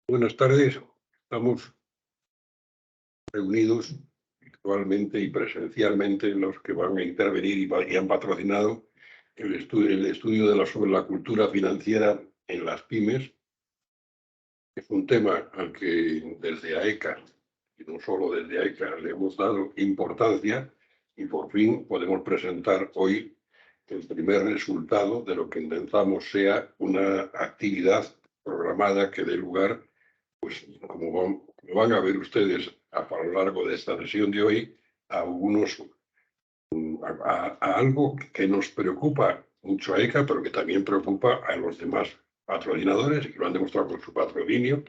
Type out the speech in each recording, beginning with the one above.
Buenas tardes. Estamos reunidos virtualmente y presencialmente los que van a intervenir y han patrocinado el estudio sobre la cultura financiera en las pymes. Es un tema al que desde AECA, y no solo desde AECA, le hemos dado importancia y por fin podemos presentar hoy el primer resultado de lo que intentamos sea una actividad programada que dé lugar, pues como van a ver ustedes a lo largo de esta sesión de hoy, a algo que nos preocupa mucho a ECA, pero que también preocupa a los demás patrocinadores y que lo han demostrado con su patrocinio.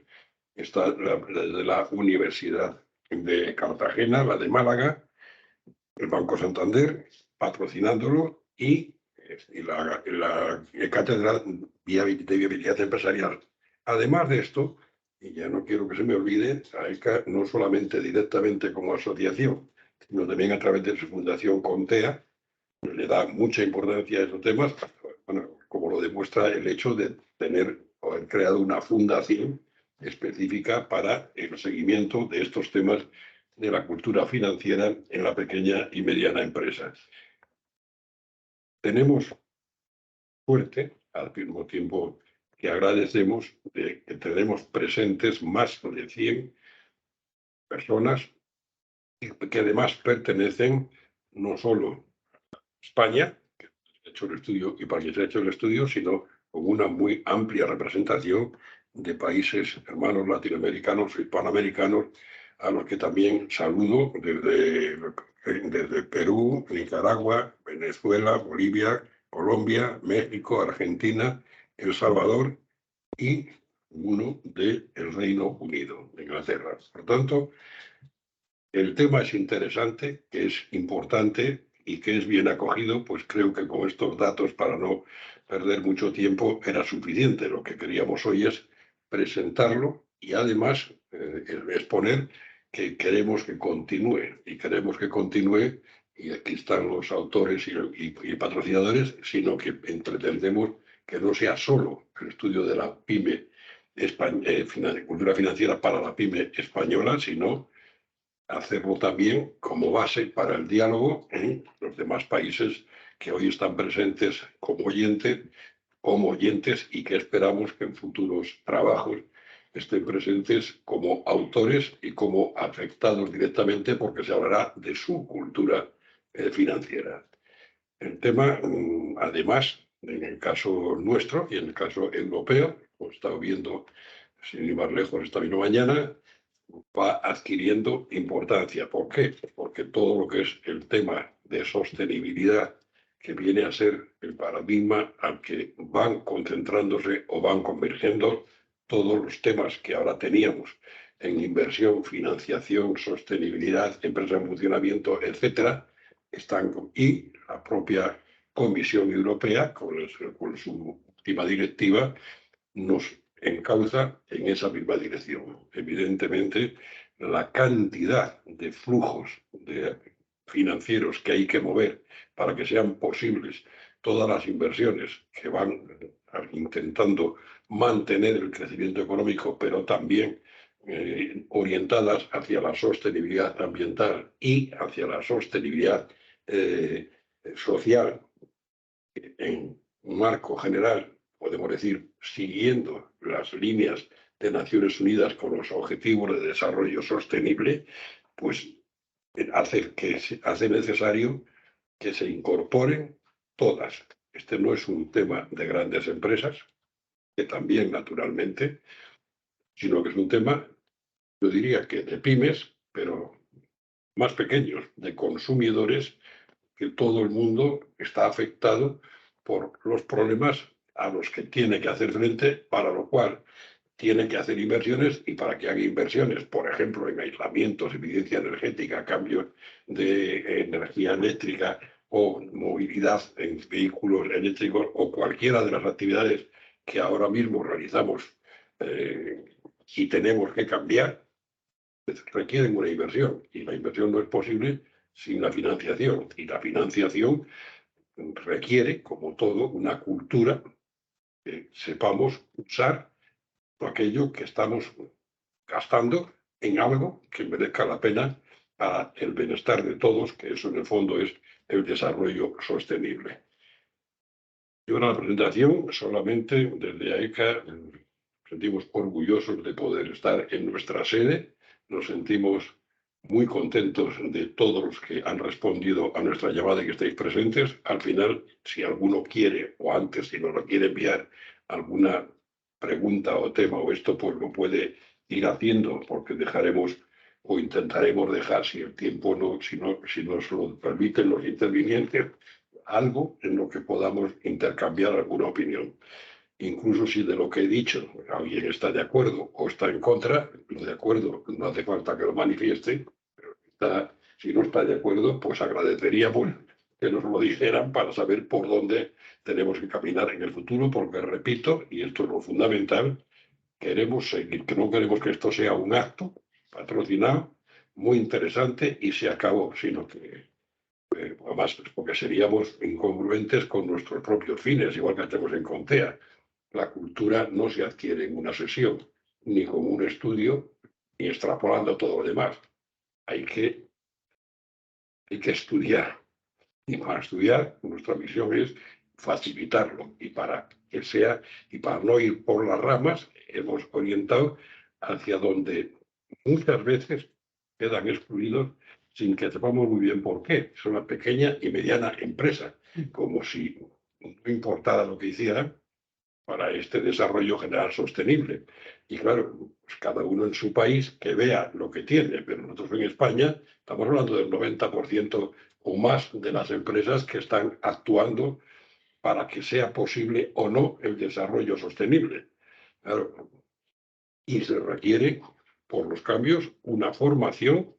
Está desde la Universidad de Cartagena, la de Málaga, el Banco Santander, patrocinándolo y la Cátedra de Viabilidad Empresarial. Además de esto, y ya no quiero que se me olvide, AECA no solamente directamente como asociación, sino también a través de su fundación Contea, le da mucha importancia a esos temas, bueno, como lo demuestra el hecho de tener o haber creado una fundación específica para el seguimiento de estos temas de la cultura financiera en la pequeña y mediana empresa. Tenemos suerte, al mismo tiempo que agradecemos, de que tenemos presentes más de 100 personas que además pertenecen no solo a España, que ha hecho el estudio y para que se ha hecho el estudio, sino con una muy amplia representación de países hermanos latinoamericanos y hispanoamericanos, a los que también saludo desde Perú, Nicaragua, Venezuela, Bolivia, Colombia, México, Argentina, El Salvador y uno del Reino Unido, de Inglaterra. Por tanto, el tema es interesante, que es importante y que es bien acogido, pues creo que con estos datos, para no perder mucho tiempo, era suficiente. Lo que queríamos hoy es presentarlo y además exponer que queremos que continúe y aquí están los autores y patrocinadores, sino que pretendemos que no sea solo el estudio de la pyme, cultura financiera para la pyme española, sino hacerlo también como base para el diálogo en los demás países que hoy están presentes como oyentes y que esperamos que en futuros trabajos estén presentes como autores y como afectados directamente porque se hablará de su cultura financiera. El tema, además, en el caso nuestro y en el caso europeo, como he estado viendo sin ir más lejos esta misma mañana, va adquiriendo importancia. ¿Por qué? Porque todo lo que es el tema de sostenibilidad, que viene a ser el paradigma al que van concentrándose o van convergiendo todos los temas que ahora teníamos en inversión, financiación, sostenibilidad, empresa en funcionamiento, etcétera, y la propia Comisión Europea, con su última directiva, nos encauza en esa misma dirección. Evidentemente, la cantidad de flujos financieros que hay que mover para que sean posibles todas las inversiones que van intentando mantener el crecimiento económico, pero también orientadas hacia la sostenibilidad ambiental y hacia la sostenibilidad social en un marco general, podemos decir, siguiendo las líneas de Naciones Unidas con los Objetivos de Desarrollo Sostenible, pues hace necesario que se incorporen todas. Este no es un tema de grandes empresas, que también naturalmente, sino que es un tema, yo diría que de pymes, pero más pequeños, de consumidores, que todo el mundo está afectado por los problemas a los que tiene que hacer frente, para lo cual tiene que hacer inversiones y para que haga inversiones, por ejemplo, en aislamientos, eficiencia energética, cambio de energía eléctrica o movilidad en vehículos eléctricos o cualquiera de las actividades que ahora mismo realizamos y tenemos que cambiar, requieren una inversión y la inversión no es posible sin la financiación y la financiación requiere, como todo, una cultura que sepamos usar aquello que estamos gastando en algo que merezca la pena para el bienestar de todos, que eso en el fondo es el desarrollo sostenible. Yo en la presentación solamente desde AECA nos sentimos orgullosos de poder estar en nuestra sede, nos sentimos muy contentos de todos los que han respondido a nuestra llamada y que estáis presentes. Al final, si alguno quiere, o antes, si nos lo quiere enviar alguna pregunta o tema o esto, pues lo puede ir haciendo, porque dejaremos o intentaremos dejar, si el tiempo no, si nos lo permiten los intervinientes, algo en lo que podamos intercambiar alguna opinión. Incluso si de lo que he dicho alguien está de acuerdo o está en contra, lo de acuerdo no hace falta que lo manifieste, pero si no está de acuerdo, pues agradeceríamos que nos lo dijeran para saber por dónde tenemos que caminar en el futuro, porque repito, y esto es lo fundamental, queremos seguir, que no queremos que esto sea un acto patrocinado, muy interesante y se acabó, sino que además, porque seríamos incongruentes con nuestros propios fines, igual que hacemos en Contea. La cultura no se adquiere en una sesión, ni con un estudio, ni extrapolando todo lo demás. Hay que estudiar. Y para estudiar, nuestra misión es facilitarlo. Y para que sea, y para no ir por las ramas, hemos orientado hacia donde muchas veces quedan excluidos sin que sepamos muy bien por qué. Son la pequeña y mediana empresa, como si no importara lo que hicieran para este desarrollo general sostenible. Y claro, pues cada uno en su país que vea lo que tiene, pero nosotros en España estamos hablando del 90% o más de las empresas que están actuando para que sea posible o no el desarrollo sostenible. Claro, y se requiere, por los cambios, una formación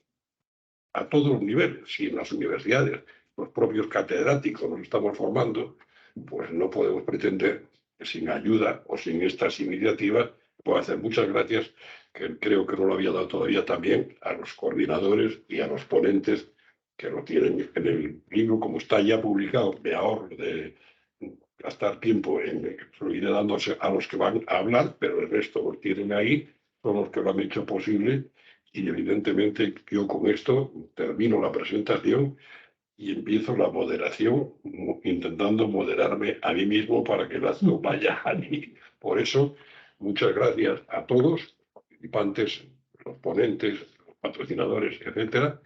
a todos los niveles. Si en las universidades los propios catedráticos nos estamos formando, pues no podemos pretender que sin ayuda o sin estas iniciativas puedo hacer. Muchas gracias, que creo que no lo había dado todavía también a los coordinadores y a los ponentes que lo tienen en el libro, como está ya publicado. Me ahorro de gastar tiempo en lo iré dándose a los que van a hablar, pero el resto lo tienen ahí, son los que lo han hecho posible. Y evidentemente yo con esto termino la presentación y empiezo la moderación, intentando moderarme a mí mismo para que el acto vaya a mí. Por eso, muchas gracias a todos, los participantes, los ponentes, los patrocinadores, etcétera,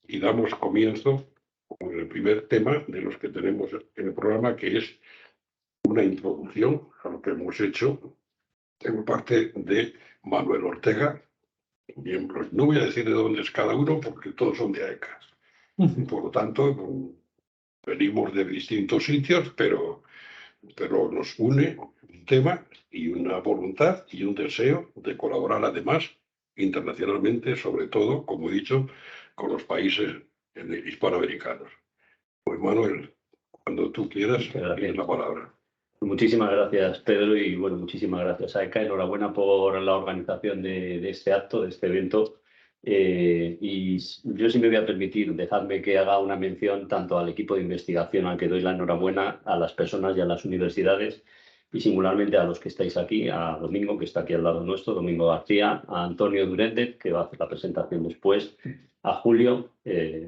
y damos comienzo con el primer tema de los que tenemos en el programa, que es una introducción a lo que hemos hecho. Tengo parte de Manuel Ortega, miembros. No voy a decir de dónde es cada uno porque todos son de AECA. Por lo tanto, venimos de distintos sitios, pero nos une un tema y una voluntad y un deseo de colaborar además internacionalmente, sobre todo, como he dicho, con los países hispanoamericanos. Pues Manuel, cuando tú quieras, tienes la palabra. Muchísimas gracias, Pedro, y bueno, muchísimas gracias a AECA. Enhorabuena por la organización de este acto, de este evento. Y yo, si me voy a permitir, dejadme que haga una mención tanto al equipo de investigación al que doy la enhorabuena, a las personas y a las universidades, y singularmente a los que estáis aquí, a Domingo, que está aquí al lado nuestro, Domingo García, a Antonio Duréndez, que va a hacer la presentación después, a Julio,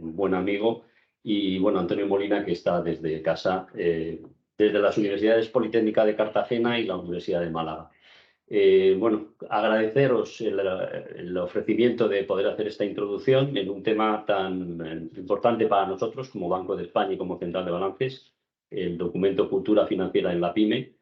buen amigo, y bueno, Antonio Molina, que está desde casa, desde las Universidades Politécnica de Cartagena y la Universidad de Málaga. Bueno, agradeceros el ofrecimiento de poder hacer esta introducción en un tema tan importante para nosotros como Banco de España y como Central de Balances, el documento Cultura Financiera en la PYME,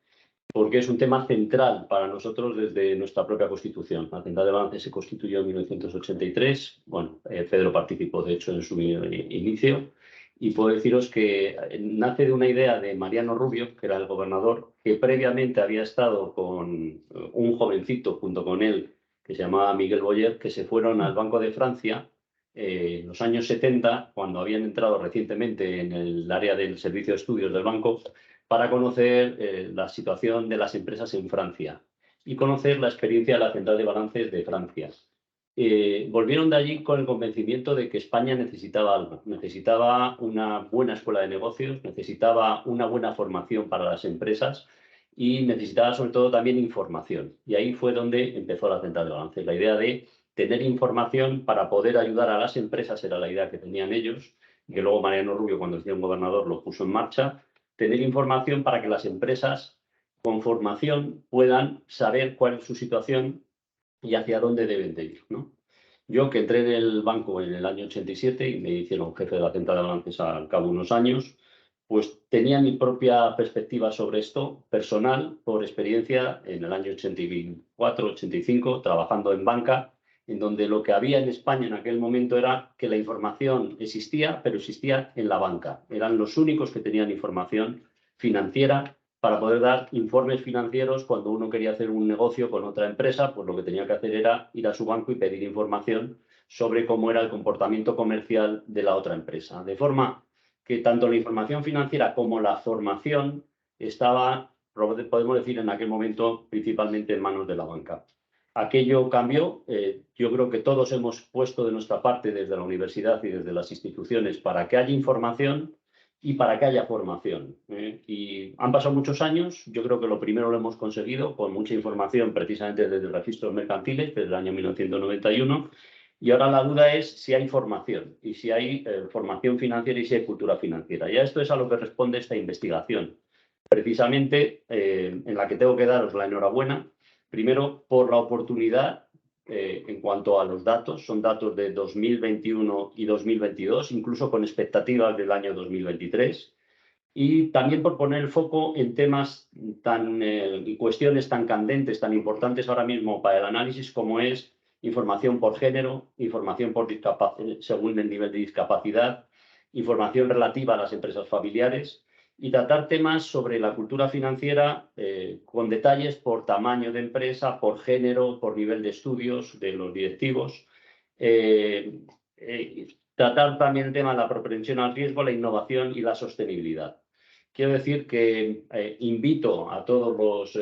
porque es un tema central para nosotros desde nuestra propia Constitución. La Central de Balances se constituyó en 1983. Bueno, Pedro participó, de hecho, en su inicio. Y puedo deciros que nace de una idea de Mariano Rubio, que era el gobernador, que previamente había estado con un jovencito junto con él, que se llamaba Miguel Boyer, que se fueron al Banco de Francia en los años 70, cuando habían entrado recientemente en el área del servicio de estudios del banco, para conocer la situación de las empresas en Francia y conocer la experiencia de la Central de Balances de Francia. Volvieron de allí con el convencimiento de que España necesitaba algo, necesitaba una buena escuela de negocios, necesitaba una buena formación para las empresas y necesitaba sobre todo también información. Y ahí fue donde empezó la central de balance. La idea de tener información para poder ayudar a las empresas era la idea que tenían ellos, que luego Mariano Rubio, cuando decía un gobernador, lo puso en marcha. Tener información para que las empresas con formación puedan saber cuál es su situación y hacia dónde deben de ir, ¿no? Yo, que entré en el banco en el año 87 y me hicieron jefe de la central de balances al cabo de unos años, pues tenía mi propia perspectiva sobre esto personal por experiencia en el año 84, 85, trabajando en banca, en donde lo que había en España en aquel momento era que la información existía, pero existía en la banca. Eran los únicos que tenían información financiera para poder dar informes financieros cuando uno quería hacer un negocio con otra empresa, pues lo que tenía que hacer era ir a su banco y pedir información sobre cómo era el comportamiento comercial de la otra empresa. De forma que tanto la información financiera como la formación estaba, podemos decir, en aquel momento principalmente en manos de la banca. Aquello cambió. Yo creo que todos hemos puesto de nuestra parte desde la universidad y desde las instituciones para que haya información y para que haya formación. Y han pasado muchos años. Yo creo que lo primero lo hemos conseguido con mucha información precisamente desde registros mercantiles, desde el año 1991. Y ahora la duda es si hay formación y si hay formación financiera y si hay cultura financiera. Y a esto es a lo que responde esta investigación, precisamente en la que tengo que daros la enhorabuena, primero por la oportunidad en cuanto a los datos. Son datos de 2021 y 2022, incluso con expectativas del año 2023. Y también por poner el foco en temas y cuestiones tan candentes, tan importantes ahora mismo para el análisis, como es información por género, información por según el nivel de discapacidad, información relativa a las empresas familiares y tratar temas sobre la cultura financiera con detalles por tamaño de empresa, por género, por nivel de estudios de los directivos. Tratar también el tema de la propensión al riesgo, la innovación y la sostenibilidad. Quiero decir que invito a todos los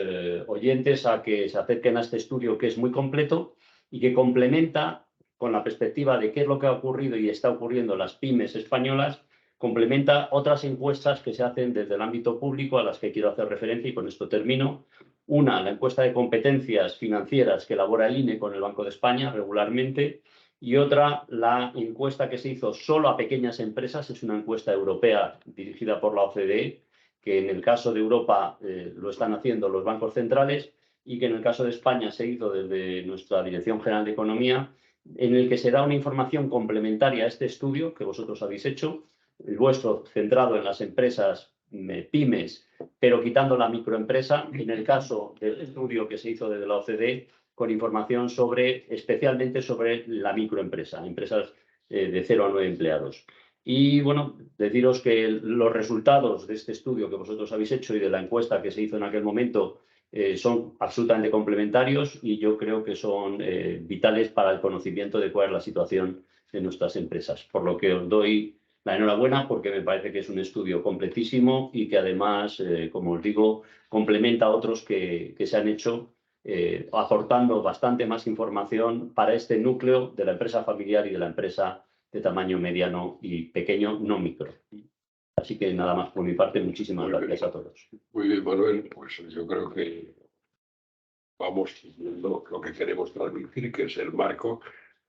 oyentes a que se acerquen a este estudio, que es muy completo y que complementa con la perspectiva de qué es lo que ha ocurrido y está ocurriendo en las pymes españolas, complementa otras encuestas que se hacen desde el ámbito público a las que quiero hacer referencia, y con esto termino. Una, la encuesta de competencias financieras que elabora el INE con el Banco de España regularmente, y otra, la encuesta que se hizo solo a pequeñas empresas. Es una encuesta europea dirigida por la OCDE, que en el caso de Europa lo están haciendo los bancos centrales, y que en el caso de España se hizo desde nuestra Dirección General de Economía, en el que se da una información complementaria a este estudio que vosotros habéis hecho, el vuestro centrado en las empresas pymes, pero quitando la microempresa, en el caso del estudio que se hizo desde la OCDE, con información especialmente sobre la microempresa, empresas de 0 a 9 empleados. Y bueno, deciros que los resultados de este estudio que vosotros habéis hecho y de la encuesta que se hizo en aquel momento son absolutamente complementarios, y yo creo que son vitales para el conocimiento de cuál es la situación de nuestras empresas. Por lo que os doy la enhorabuena, porque me parece que es un estudio completísimo y que además, como os digo, complementa a otros que se han hecho, aportando bastante más información para este núcleo de la empresa familiar y de la empresa de tamaño mediano y pequeño, no micro. Así que nada más por mi parte. Muchísimas gracias a todos. Muy bien, Manuel. Pues yo creo que vamos viendo lo que queremos transmitir, que es el marco.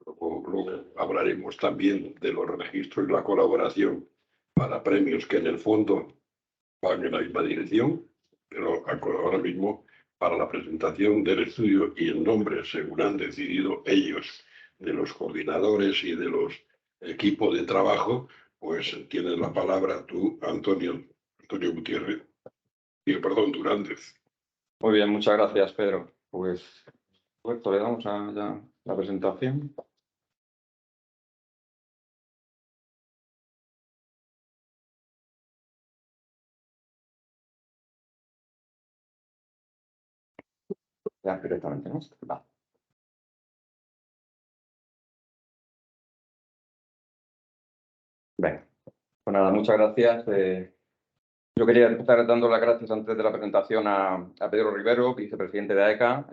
Luego hablaremos también de los registros y la colaboración para premios que en el fondo van en la misma dirección, pero ahora mismo para la presentación del estudio y el nombre, según han decidido ellos, de los coordinadores y de los equipos de trabajo, pues tienes la palabra tú, Antonio Gutiérrez, perdón, Durández. Muy bien, muchas gracias, Pedro. Pues, Roberto, le damos ya la presentación. Ya directamente, ¿no? Va. Venga, pues nada, muchas gracias. Yo quería empezar dando las gracias antes de la presentación a Pedro Rivero, vicepresidente de AECA,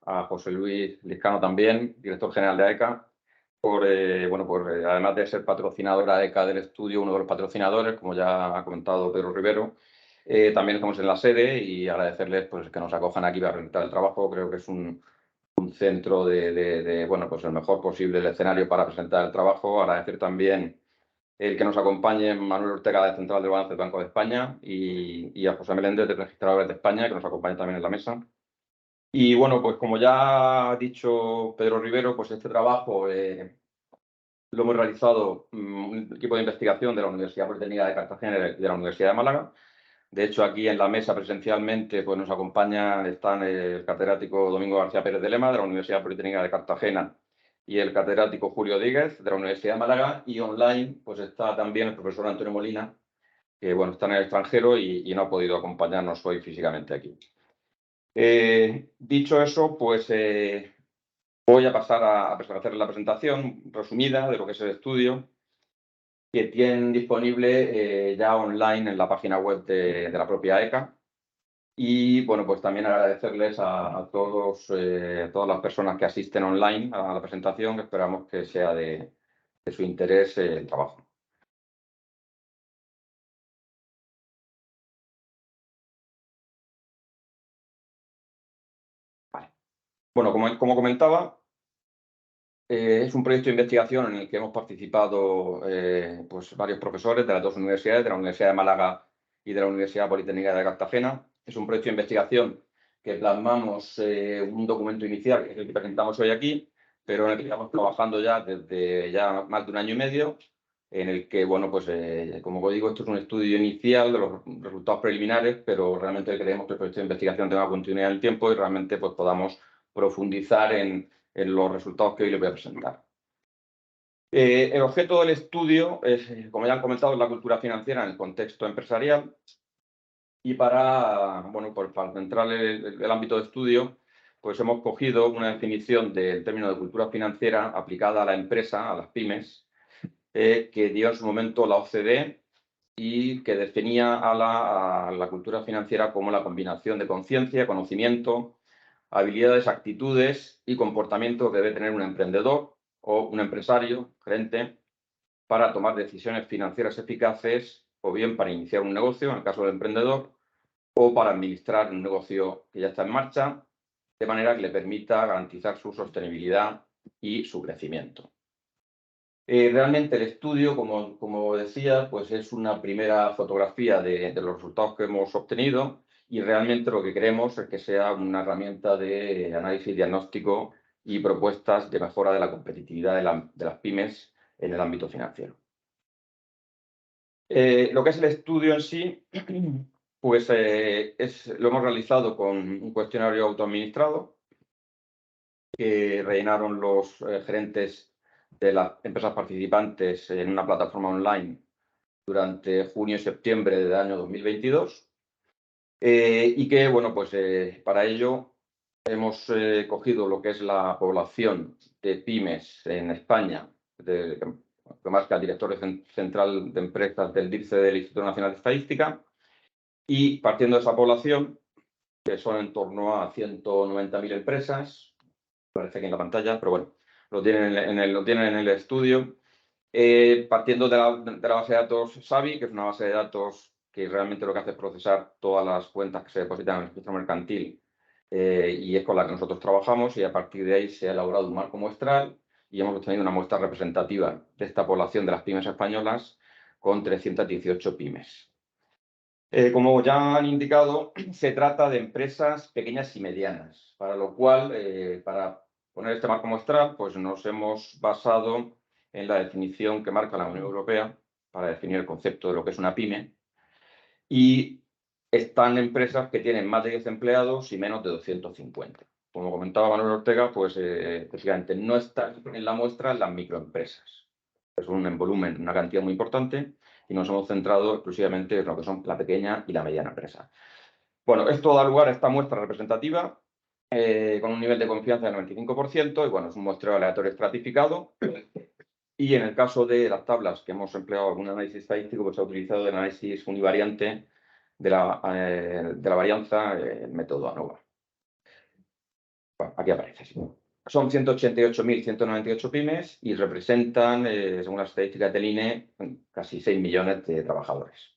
a José Luis Lizcano también, director general de AECA, por además de ser patrocinador AECA del estudio, uno de los patrocinadores, como ya ha comentado Pedro Rivero, También estamos en la sede y agradecerles pues, que nos acojan aquí para presentar el trabajo. Creo que es un centro bueno, pues el mejor posible el escenario para presentar el trabajo. Agradecer también el que nos acompañe Manuel Ortega, de Central del Balance del Banco de España, y a José Meléndez, de Registradores de España, que nos acompaña también en la mesa. Y bueno, pues como ya ha dicho Pedro Rivero, pues este trabajo lo hemos realizado un equipo de investigación de la Universidad Politécnica de Cartagena y de la Universidad de Málaga. De hecho, aquí en la mesa presencialmente pues nos están el catedrático Domingo García Pérez de Lema, de la Universidad Politécnica de Cartagena, y el catedrático Julio Díguez, de la Universidad de Málaga, y online pues está también el profesor Antonio Molina, que bueno, está en el extranjero y no ha podido acompañarnos hoy físicamente aquí. Dicho eso, pues voy a pasar a hacer la presentación resumida de lo que es el estudio, que tienen disponible ya online en la página web de la propia ECA. Y bueno, pues también agradecerles a todas las personas que asisten online a la presentación, que esperamos que sea de su interés el trabajo. Vale. Bueno, como comentaba, es un proyecto de investigación en el que hemos participado pues varios profesores de las dos universidades, de la Universidad de Málaga y de la Universidad Politécnica de Cartagena. Es un proyecto de investigación que plasmamos un documento inicial, que es el que presentamos hoy aquí, pero en el que estamos trabajando ya desde ya más de un año y medio, en el que, bueno, pues como digo, esto es un estudio inicial de los resultados preliminares, pero realmente creemos que el proyecto de investigación tenga continuidad en el tiempo y realmente pues podamos profundizar en los resultados que hoy les voy a presentar. El objeto del estudio es, como ya han comentado, la cultura financiera en el contexto empresarial. Y bueno, pues para centrar el ámbito de estudio, pues hemos cogido una definición del término de cultura financiera aplicada a la empresa, a las pymes, que dio en su momento la OCDE y que definía a la cultura financiera como la combinación de conciencia, conocimiento, habilidades, actitudes y comportamiento que debe tener un emprendedor o un empresario, gerente, para tomar decisiones financieras eficaces o bien para iniciar un negocio, en el caso del emprendedor, o para administrar un negocio que ya está en marcha, de manera que le permita garantizar su sostenibilidad y su crecimiento. Realmente el estudio, como decía, pues es una primera fotografía de los resultados que hemos obtenido y realmente lo que queremos es que sea una herramienta de análisis, diagnóstico y propuestas de mejora de la competitividad de las pymes en el ámbito financiero. Lo que es el estudio en sí, pues lo hemos realizado con un cuestionario autoadministrado que rellenaron los gerentes de las empresas participantes en una plataforma online durante junio y septiembre del año 2022 y que, bueno, pues para ello hemos cogido lo que es la población de pymes en España, que marca el director central de empresas del DIRCE del Instituto Nacional de Estadística, y partiendo de esa población, que son en torno a 190.000 empresas, parece aquí en la pantalla, pero bueno, lo tienen en el estudio. Partiendo de la base de datos SABI, que es una base de datos que realmente lo que hace es procesar todas las cuentas que se depositan en el registro mercantil y es con la que nosotros trabajamos, y a partir de ahí se ha elaborado un marco muestral y hemos obtenido una muestra representativa de esta población de las pymes españolas con 318 pymes. Como ya han indicado, se trata de empresas pequeñas y medianas, para lo cual, para poner este marco muestral, pues nos hemos basado en la definición que marca la Unión Europea para definir el concepto de lo que es una pyme, y están empresas que tienen más de 10 empleados y menos de 250. Como comentaba Manuel Ortega, pues efectivamente no están en la muestra las microempresas. Es un volumen, una cantidad muy importante, y nos hemos centrado exclusivamente en lo que son la pequeña y la mediana empresa. Bueno, esto da lugar a esta muestra representativa con un nivel de confianza del 95%, y bueno, es un muestreo aleatorio estratificado. Y en el caso de las tablas que hemos empleado algún análisis estadístico, pues se ha utilizado el análisis univariante de la varianza método ANOVA. Bueno, aquí aparece. ¿Sí? Son 188.198 pymes y representan, según las estadísticas del INE, casi 6 millones de trabajadores.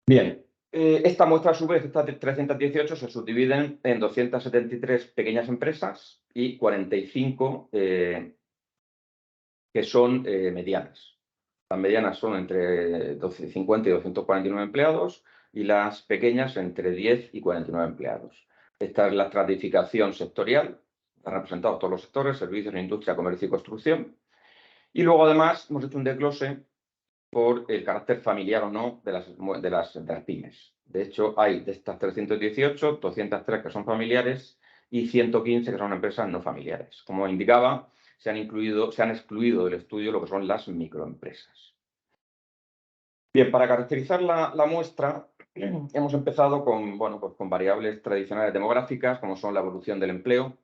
Bien, esta muestra a su vez, estas 318, se subdividen en 273 pequeñas empresas y 45 que son medianas. Las medianas son entre 50 y 249 empleados y las pequeñas entre 10 y 49 empleados. Esta es la estratificación sectorial. Están representados todos los sectores: servicios, industria, comercio y construcción. Y luego, además, hemos hecho un desglose por el carácter familiar o no de las pymes. De hecho, hay de estas 318, 203 que son familiares y 115 que son empresas no familiares. Como indicaba, se han excluido del estudio lo que son las microempresas. Bien, para caracterizar la muestra, hemos empezado con variables tradicionales demográficas, como son la evolución del empleo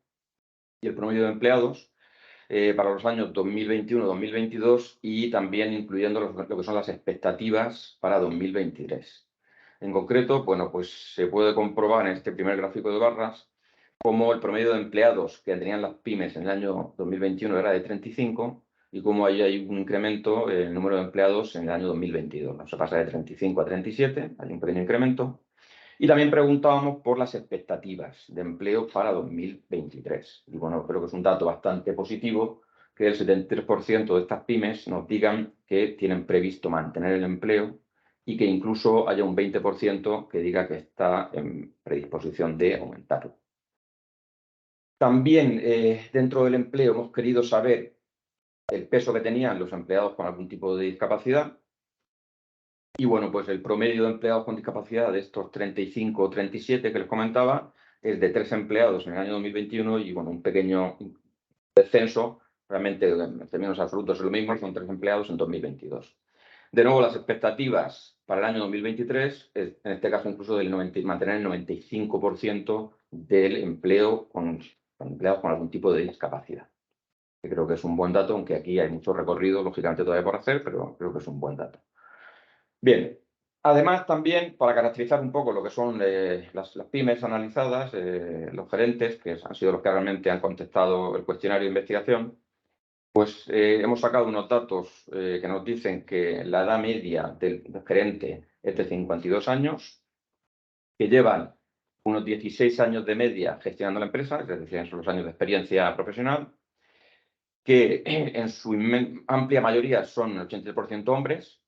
y el promedio de empleados para los años 2021-2022 y también incluyendo lo que son las expectativas para 2023. En concreto, pues se puede comprobar en este primer gráfico de barras cómo el promedio de empleados que tenían las pymes en el año 2021 era de 35 y cómo ahí hay un incremento en el número de empleados en el año 2022. ¿No? Se pasa de 35 a 37, hay un pequeño incremento. Y también preguntábamos por las expectativas de empleo para 2023. Y bueno, creo que es un dato bastante positivo que el 73% de estas pymes nos digan que tienen previsto mantener el empleo y que incluso haya un 20% que diga que está en predisposición de aumentarlo. También dentro del empleo hemos querido saber el peso que tenían los empleados con algún tipo de discapacidad. Y bueno, pues el promedio de empleados con discapacidad de estos 35 o 37 que les comentaba es de 3 empleados en el año 2021 y bueno, un pequeño descenso, realmente en términos absolutos es lo mismo, son 3 empleados en 2022. De nuevo, las expectativas para el año 2023 es, en este caso, incluso mantener el 95% del empleo con empleados con algún tipo de discapacidad. Que creo que es un buen dato, aunque aquí hay mucho recorrido, lógicamente, todavía por hacer, pero creo que es un buen dato. Bien, además también para caracterizar un poco lo que son las pymes analizadas, los gerentes, que han sido los que realmente han contestado el cuestionario de investigación, pues hemos sacado unos datos que nos dicen que la edad media del gerente es de 52 años, que llevan unos 16 años de media gestionando la empresa, es decir, son los años de experiencia profesional, que en su amplia mayoría son 80% hombres,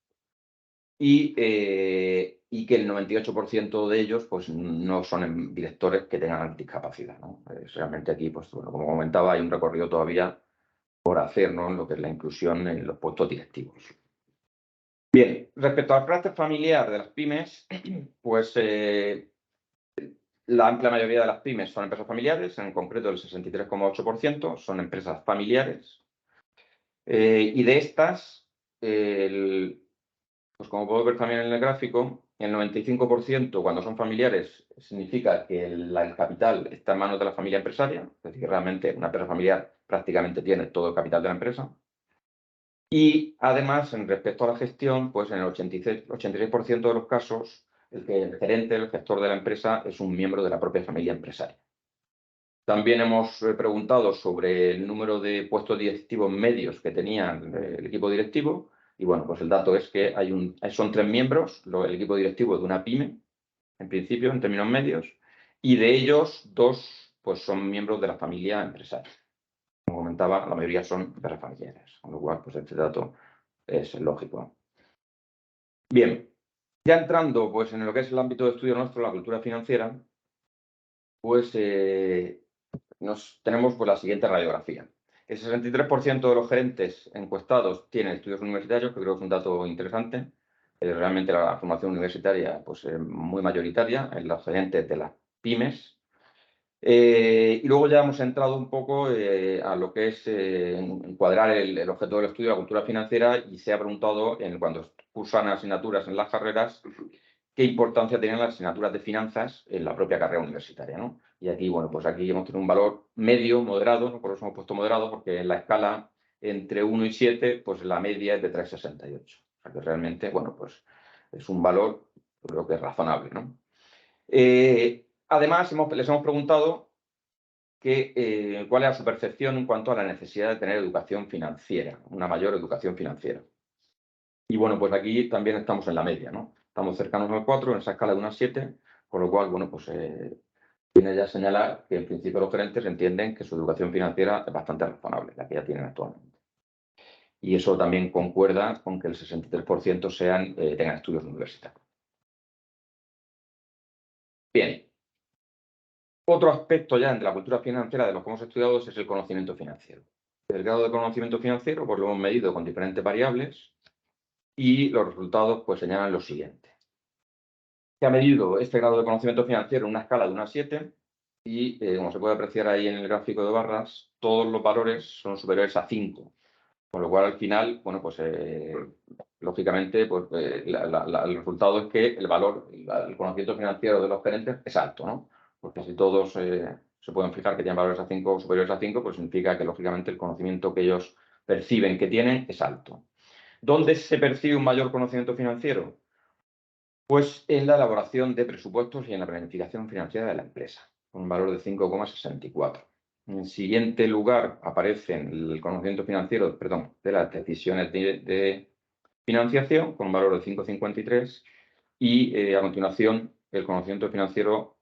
y que el 98% de ellos pues, no son directores que tengan discapacidad. ¿no? Realmente aquí, pues, bueno, como comentaba, hay un recorrido todavía por hacer, ¿no? En lo que es la inclusión en los puestos directivos. Bien, respecto al carácter familiar de las pymes, pues la amplia mayoría de las pymes son empresas familiares, en concreto el 63,8% son empresas familiares. Y de estas, pues como puedo ver también en el gráfico, el 95% cuando son familiares significa que el capital está en manos de la familia empresaria, es decir, que realmente una empresa familiar prácticamente tiene todo el capital de la empresa. Y además, en respecto a la gestión, pues en el 86% de los casos, el gerente, el gestor de la empresa, es un miembro de la propia familia empresaria. También hemos preguntado sobre el número de puestos directivos medios que tenía el equipo directivo. Y bueno, pues el dato es que son 3 miembros, el equipo directivo de una pyme, en principio, en términos medios, y de ellos 2 pues son miembros de la familia empresaria. Como comentaba, la mayoría son empresas familiares, con lo cual pues este dato es lógico. Bien, ya entrando pues en lo que es el ámbito de estudio nuestro, la cultura financiera, pues tenemos pues, la siguiente radiografía. El 63% de los gerentes encuestados tienen estudios universitarios, que creo que es un dato interesante. Realmente la formación universitaria pues, es muy mayoritaria en los gerentes de las pymes. Y luego ya hemos entrado un poco a lo que es encuadrar el objeto del estudio de la cultura financiera y se ha preguntado cuando cursan asignaturas en las carreras qué importancia tienen las asignaturas de finanzas en la propia carrera universitaria, ¿no? Y aquí, bueno, pues aquí hemos tenido un valor medio, moderado, ¿no? Por eso hemos puesto moderado, porque en la escala entre 1 y 7, pues la media es de 3,68. O sea que realmente, bueno, pues es un valor, creo que es razonable, ¿no? Además, les hemos preguntado cuál era su percepción en cuanto a la necesidad de tener educación financiera, una mayor educación financiera. Y bueno, pues aquí también estamos en la media, ¿no? estamos cercanos al 4 en esa escala de 1 a 7, con lo cual, bueno, pues viene ya a señalar que en principio los gerentes entienden que su educación financiera es bastante razonable, la que ya tienen actualmente. Y eso también concuerda con que el 63% tengan estudios universitarios. Bien. Otro aspecto ya de la cultura financiera de los que hemos estudiado es el conocimiento financiero. El grado de conocimiento financiero pues, lo hemos medido con diferentes variables y los resultados pues, señalan lo siguiente. Se ha medido este grado de conocimiento financiero en una escala de 1 a 7 y, como se puede apreciar ahí en el gráfico de barras, todos los valores son superiores a 5. Con lo cual, al final, bueno, pues lógicamente, pues, el resultado es que el conocimiento financiero de los gerentes es alto, ¿no? Porque si todos se pueden fijar que tienen valores a 5 o superiores a 5, pues significa que, lógicamente, el conocimiento que ellos perciben que tienen es alto. ¿Dónde se percibe un mayor conocimiento financiero? Pues en la elaboración de presupuestos y en la planificación financiera de la empresa, con un valor de 5,64. En siguiente lugar aparece el conocimiento financiero, de las decisiones de financiación, con un valor de 5,53. Y a continuación, el conocimiento financiero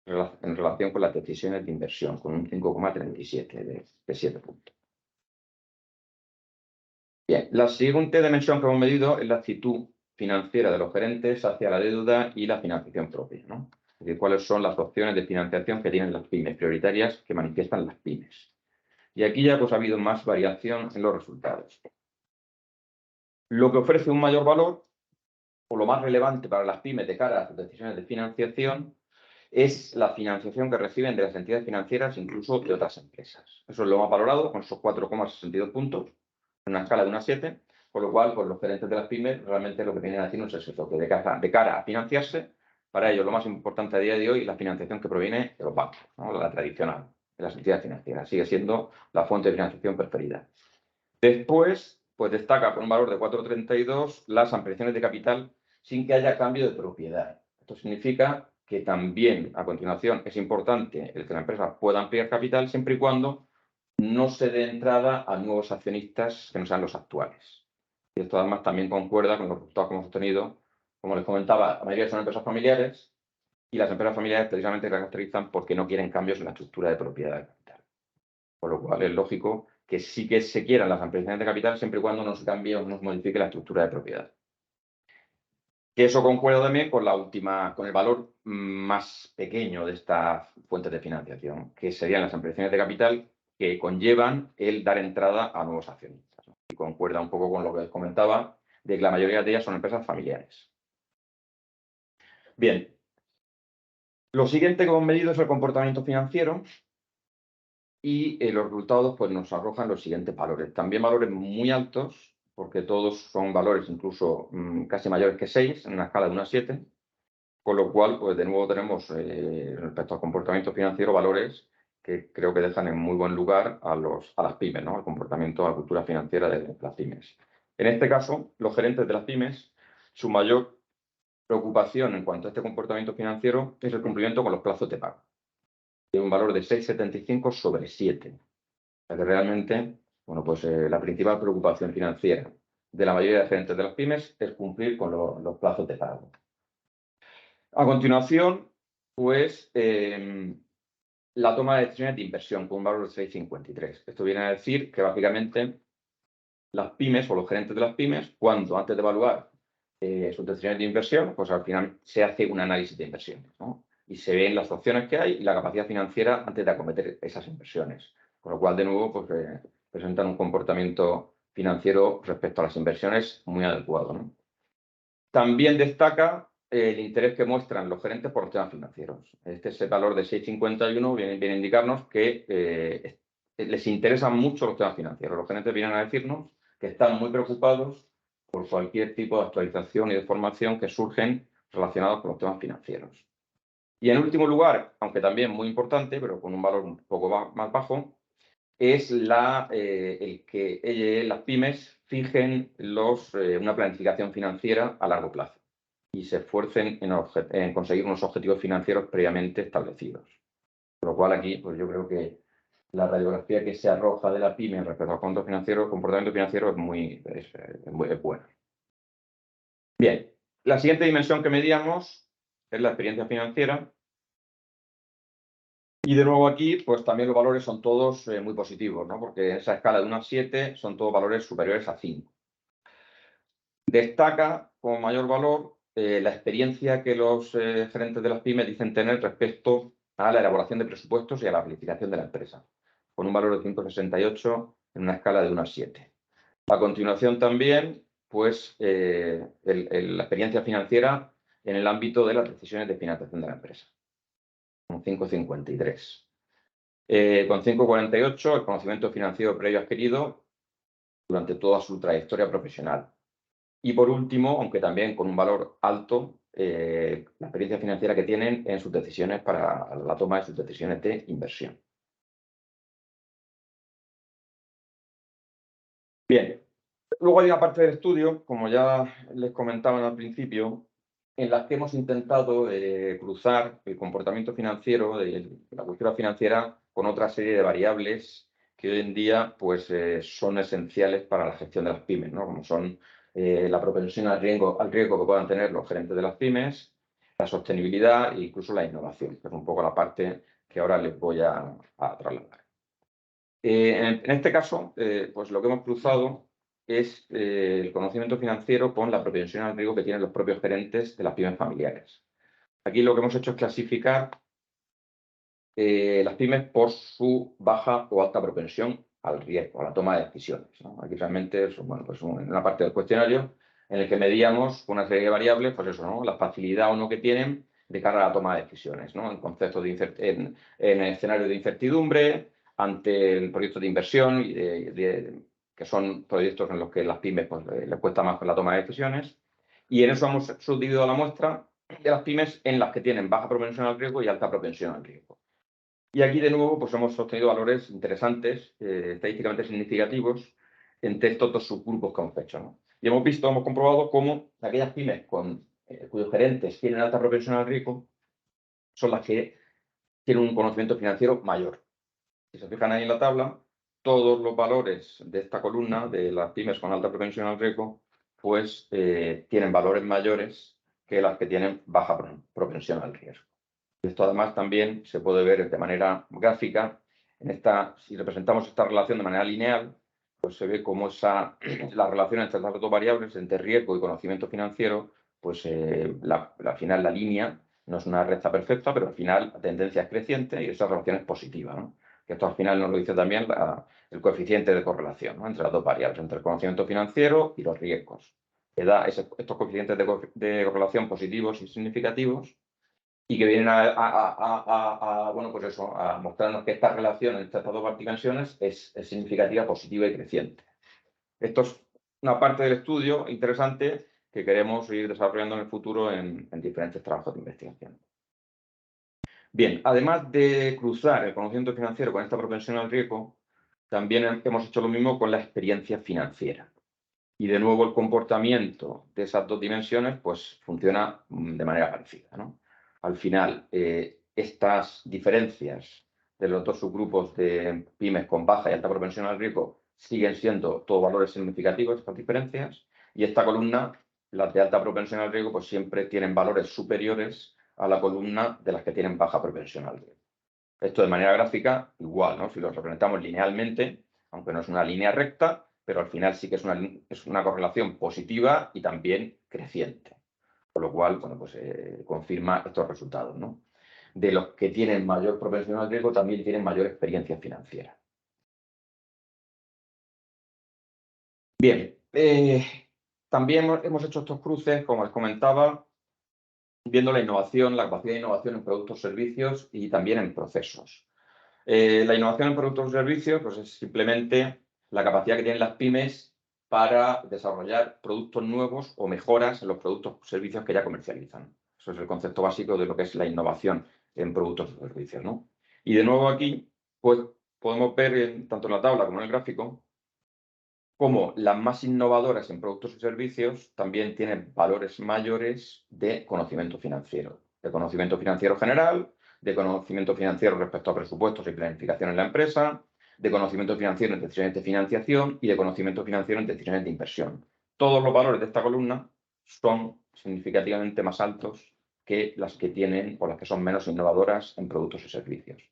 en relación con las decisiones de inversión, con un 5,37 de 7 puntos. Bien, la siguiente dimensión que hemos medido es la actitud financiera de los gerentes hacia la deuda y la financiación propia, ¿no? Es decir, cuáles son las opciones de financiación que tienen las pymes, prioritarias que manifiestan las pymes. Y aquí ya pues, ha habido más variación en los resultados. Lo que ofrece un mayor valor, o lo más relevante para las pymes de cara a sus decisiones de financiación, es la financiación que reciben de las entidades financieras, incluso de otras empresas. Eso es lo más valorado, con esos 4,62 puntos, en una escala de 1 a 7, con lo cual, pues, los gerentes de las pymes realmente lo que vienen a decirnos es eso, que de cara a financiarse, para ellos lo más importante a día de hoy es la financiación que proviene de los bancos, ¿no? La tradicional, de las entidades financieras. Sigue siendo la fuente de financiación preferida. Después, pues destaca por un valor de 4,32 las ampliaciones de capital sin que haya cambio de propiedad. Esto significa que también, a continuación, es importante el que la empresa pueda ampliar capital siempre y cuando no se dé entrada a nuevos accionistas que no sean los actuales. Y esto además también concuerda con los resultados que hemos obtenido. Como les comentaba, la mayoría son empresas familiares y las empresas familiares precisamente se caracterizan porque no quieren cambios en la estructura de propiedad de capital. Por lo cual es lógico que sí que se quieran las ampliaciones de capital siempre y cuando no se cambie o no se modifique la estructura de propiedad. Que eso concuerda también con con el valor más pequeño de estas fuentes de financiación, que serían las ampliaciones de capital que conllevan el dar entrada a nuevos accionistas. Y concuerda un poco con lo que les comentaba, de que la mayoría de ellas son empresas familiares. Bien. Lo siguiente que hemos medido es el comportamiento financiero y los resultados pues, nos arrojan los siguientes valores. También valores muy altos, porque todos son valores incluso casi mayores que 6, en una escala de 1 a 7. Con lo cual, pues de nuevo tenemos, respecto al comportamiento financiero, valores que creo que dejan en muy buen lugar a las pymes, ¿no? Al comportamiento, a la cultura financiera de las pymes. En este caso, los gerentes de las pymes, su mayor preocupación en cuanto a este comportamiento financiero es el cumplimiento con los plazos de pago. Tiene un valor de 6,75 sobre 7. O sea que realmente, bueno, pues la principal preocupación financiera de la mayoría de gerentes de las pymes es cumplir con los plazos de pago. A continuación, pues, la toma de decisiones de inversión con un valor de 6,53. Esto viene a decir que básicamente las pymes o los gerentes de las pymes, cuando antes de evaluar sus decisiones de inversión, pues al final se hace un análisis de inversiones, ¿no? Y se ven las opciones que hay y la capacidad financiera antes de acometer esas inversiones. Con lo cual, de nuevo, pues presentan un comportamiento financiero respecto a las inversiones muy adecuado, ¿no? También destaca el interés que muestran los gerentes por los temas financieros. Ese valor de 6,51 viene a indicarnos que les interesan mucho los temas financieros. Los gerentes vienen a decirnos que están muy preocupados por cualquier tipo de actualización y de formación que surgen relacionados con los temas financieros. Y en último lugar, aunque también muy importante, pero con un valor un poco más bajo, es el que las pymes fijen una planificación financiera a largo plazo y se esfuercen en conseguir unos objetivos financieros previamente establecidos. Por lo cual aquí, pues yo creo que la radiografía que se arroja de la pyme respecto al comportamiento financiero es muy buena. Bien, La siguiente dimensión que medíamos es la experiencia financiera. Y de nuevo aquí, pues también los valores son todos muy positivos, ¿no? Porque en esa escala de 1 a 7 son todos valores superiores a 5. Destaca como mayor valor la experiencia que los gerentes de las pymes dicen tener respecto a la elaboración de presupuestos y a la planificación de la empresa, con un valor de 5,68 en una escala de 1 a 7. A continuación también, pues, la experiencia financiera en el ámbito de las decisiones de financiación de la empresa, con 5,53. Con 5,48 el conocimiento financiero previo adquirido durante toda su trayectoria profesional. Y por último, aunque también con un valor alto, la experiencia financiera que tienen en sus decisiones para la toma de sus decisiones de inversión. Bien, luego hay una parte del estudio, como ya les comentaba al principio, en la que hemos intentado cruzar el comportamiento financiero de la cultura financiera con otra serie de variables que hoy en día pues, son esenciales para la gestión de las pymes, ¿no? Como son la propensión al riesgo que puedan tener los gerentes de las pymes, la sostenibilidad e incluso la innovación, que es un poco la parte que ahora les voy a trasladar. En este caso, pues lo que hemos cruzado es el conocimiento financiero con la propensión al riesgo que tienen los propios gerentes de las pymes familiares. Aquí lo que hemos hecho es clasificar las pymes por su baja o alta propensión al riesgo, a la toma de decisiones, ¿no? Aquí realmente es bueno, pues una parte del cuestionario en el que medíamos una serie de variables, pues eso, ¿no? La facilidad o no que tienen de cara a la toma de decisiones, ¿no? En conceptos en escenarios de incertidumbre, ante el proyecto de inversión, que son proyectos en los que las pymes pues, les cuesta más la toma de decisiones. Y en eso hemos subdividido la muestra de las pymes en las que tienen baja propensión al riesgo y alta propensión al riesgo. Y aquí, de nuevo, pues hemos obtenido valores interesantes, estadísticamente significativos, entre estos dos subgrupos que hemos hecho, ¿no? Y hemos comprobado cómo aquellas pymes cuyos gerentes tienen alta propensión al riesgo son las que tienen un conocimiento financiero mayor. Si se fijan ahí en la tabla, todos los valores de esta columna de las pymes con alta propensión al riesgo, pues tienen valores mayores que las que tienen baja propensión al riesgo. Esto además también se puede ver de manera gráfica. Si representamos esta relación de manera lineal, pues se ve cómo la relación entre las dos variables, entre riesgo y conocimiento financiero, pues al final la línea no es una recta perfecta, pero al final la tendencia es creciente y esa relación es positiva, ¿no? Que esto al final nos lo dice también el coeficiente de correlación, ¿no? Entre las dos variables, entre el conocimiento financiero y los riesgos, que da estos coeficientes de correlación positivos y significativos, y que vienen bueno, pues eso, a mostrarnos que esta relación entre estas dos dimensiones es significativa, positiva y creciente. Esto es una parte del estudio interesante que queremos ir desarrollando en el futuro en diferentes trabajos de investigación. Bien, además de cruzar el conocimiento financiero con esta propensión al riesgo, también hemos hecho lo mismo con la experiencia financiera. Y de nuevo el comportamiento de esas dos dimensiones pues funciona de manera parecida, ¿no? Al final, estas diferencias de los dos subgrupos de pymes con baja y alta propensión al riesgo siguen siendo todos valores significativos, estas diferencias, y esta columna, las de alta propensión al riesgo, pues siempre tienen valores superiores a la columna de las que tienen baja propensión al riesgo. Esto de manera gráfica, igual, ¿no? Si lo representamos linealmente, aunque no es una línea recta, pero al final sí que es una correlación positiva y también creciente. Con lo cual, bueno, pues confirma estos resultados, ¿no? De los que tienen mayor propensión al riesgo también tienen mayor experiencia financiera. Bien, también hemos hecho estos cruces, como les comentaba, viendo la innovación, la capacidad de innovación en productos, servicios y también en procesos. La innovación en productos y servicios pues, es simplemente la capacidad que tienen las pymes para desarrollar productos nuevos o mejoras en los productos o servicios que ya comercializan. Eso es el concepto básico de lo que es la innovación en productos y servicios, ¿no? Y de nuevo aquí, pues podemos ver tanto en la tabla como en el gráfico cómo las más innovadoras en productos y servicios también tienen valores mayores de conocimiento financiero general, de conocimiento financiero respecto a presupuestos y planificación en la empresa, de conocimiento financiero en decisiones de financiación y de conocimiento financiero en decisiones de inversión. Todos los valores de esta columna son significativamente más altos que las que tienen o las que son menos innovadoras en productos y servicios.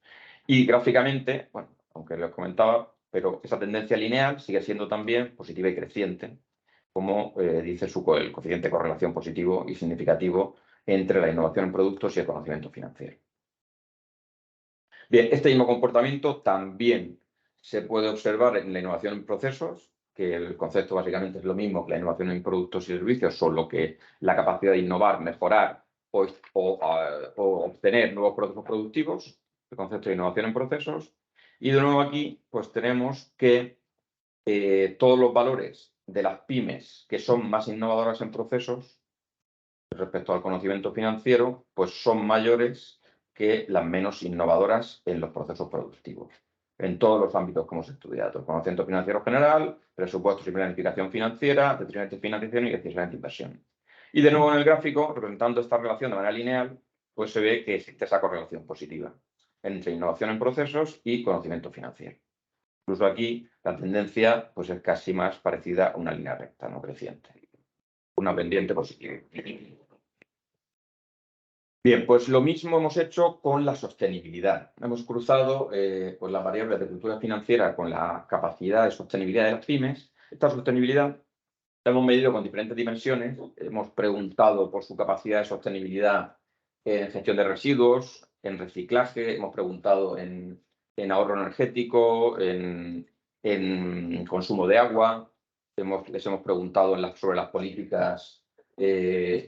Y gráficamente, bueno, aunque lo comentaba, pero esa tendencia lineal sigue siendo también positiva y creciente, como dice el coeficiente de correlación positivo y significativo entre la innovación en productos y el conocimiento financiero. Bien, este mismo comportamiento también se puede observar en la innovación en procesos, que el concepto básicamente es lo mismo que la innovación en productos y servicios, solo que la capacidad de innovar, mejorar o obtener nuevos procesos productivos, el concepto de innovación en procesos. Y de nuevo aquí, pues tenemos que todos los valores de las pymes que son más innovadoras en procesos respecto al conocimiento financiero, pues son mayores que las menos innovadoras en los procesos productivos, en todos los ámbitos que hemos estudiado: conocimiento financiero general, presupuestos y planificación financiera, decisiones de financiación y decisiones de inversión. Y de nuevo en el gráfico, representando esta relación de manera lineal, pues se ve que existe esa correlación positiva entre innovación en procesos y conocimiento financiero. Incluso aquí la tendencia pues es casi más parecida a una línea recta, no creciente, una pendiente positiva. Bien, pues lo mismo hemos hecho con la sostenibilidad. Hemos cruzado pues las variables de cultura financiera con la capacidad de sostenibilidad de las pymes. Esta sostenibilidad la hemos medido con diferentes dimensiones. Hemos preguntado por su capacidad de sostenibilidad en gestión de residuos, en reciclaje, hemos preguntado en ahorro energético, en consumo de agua, les hemos preguntado sobre las políticas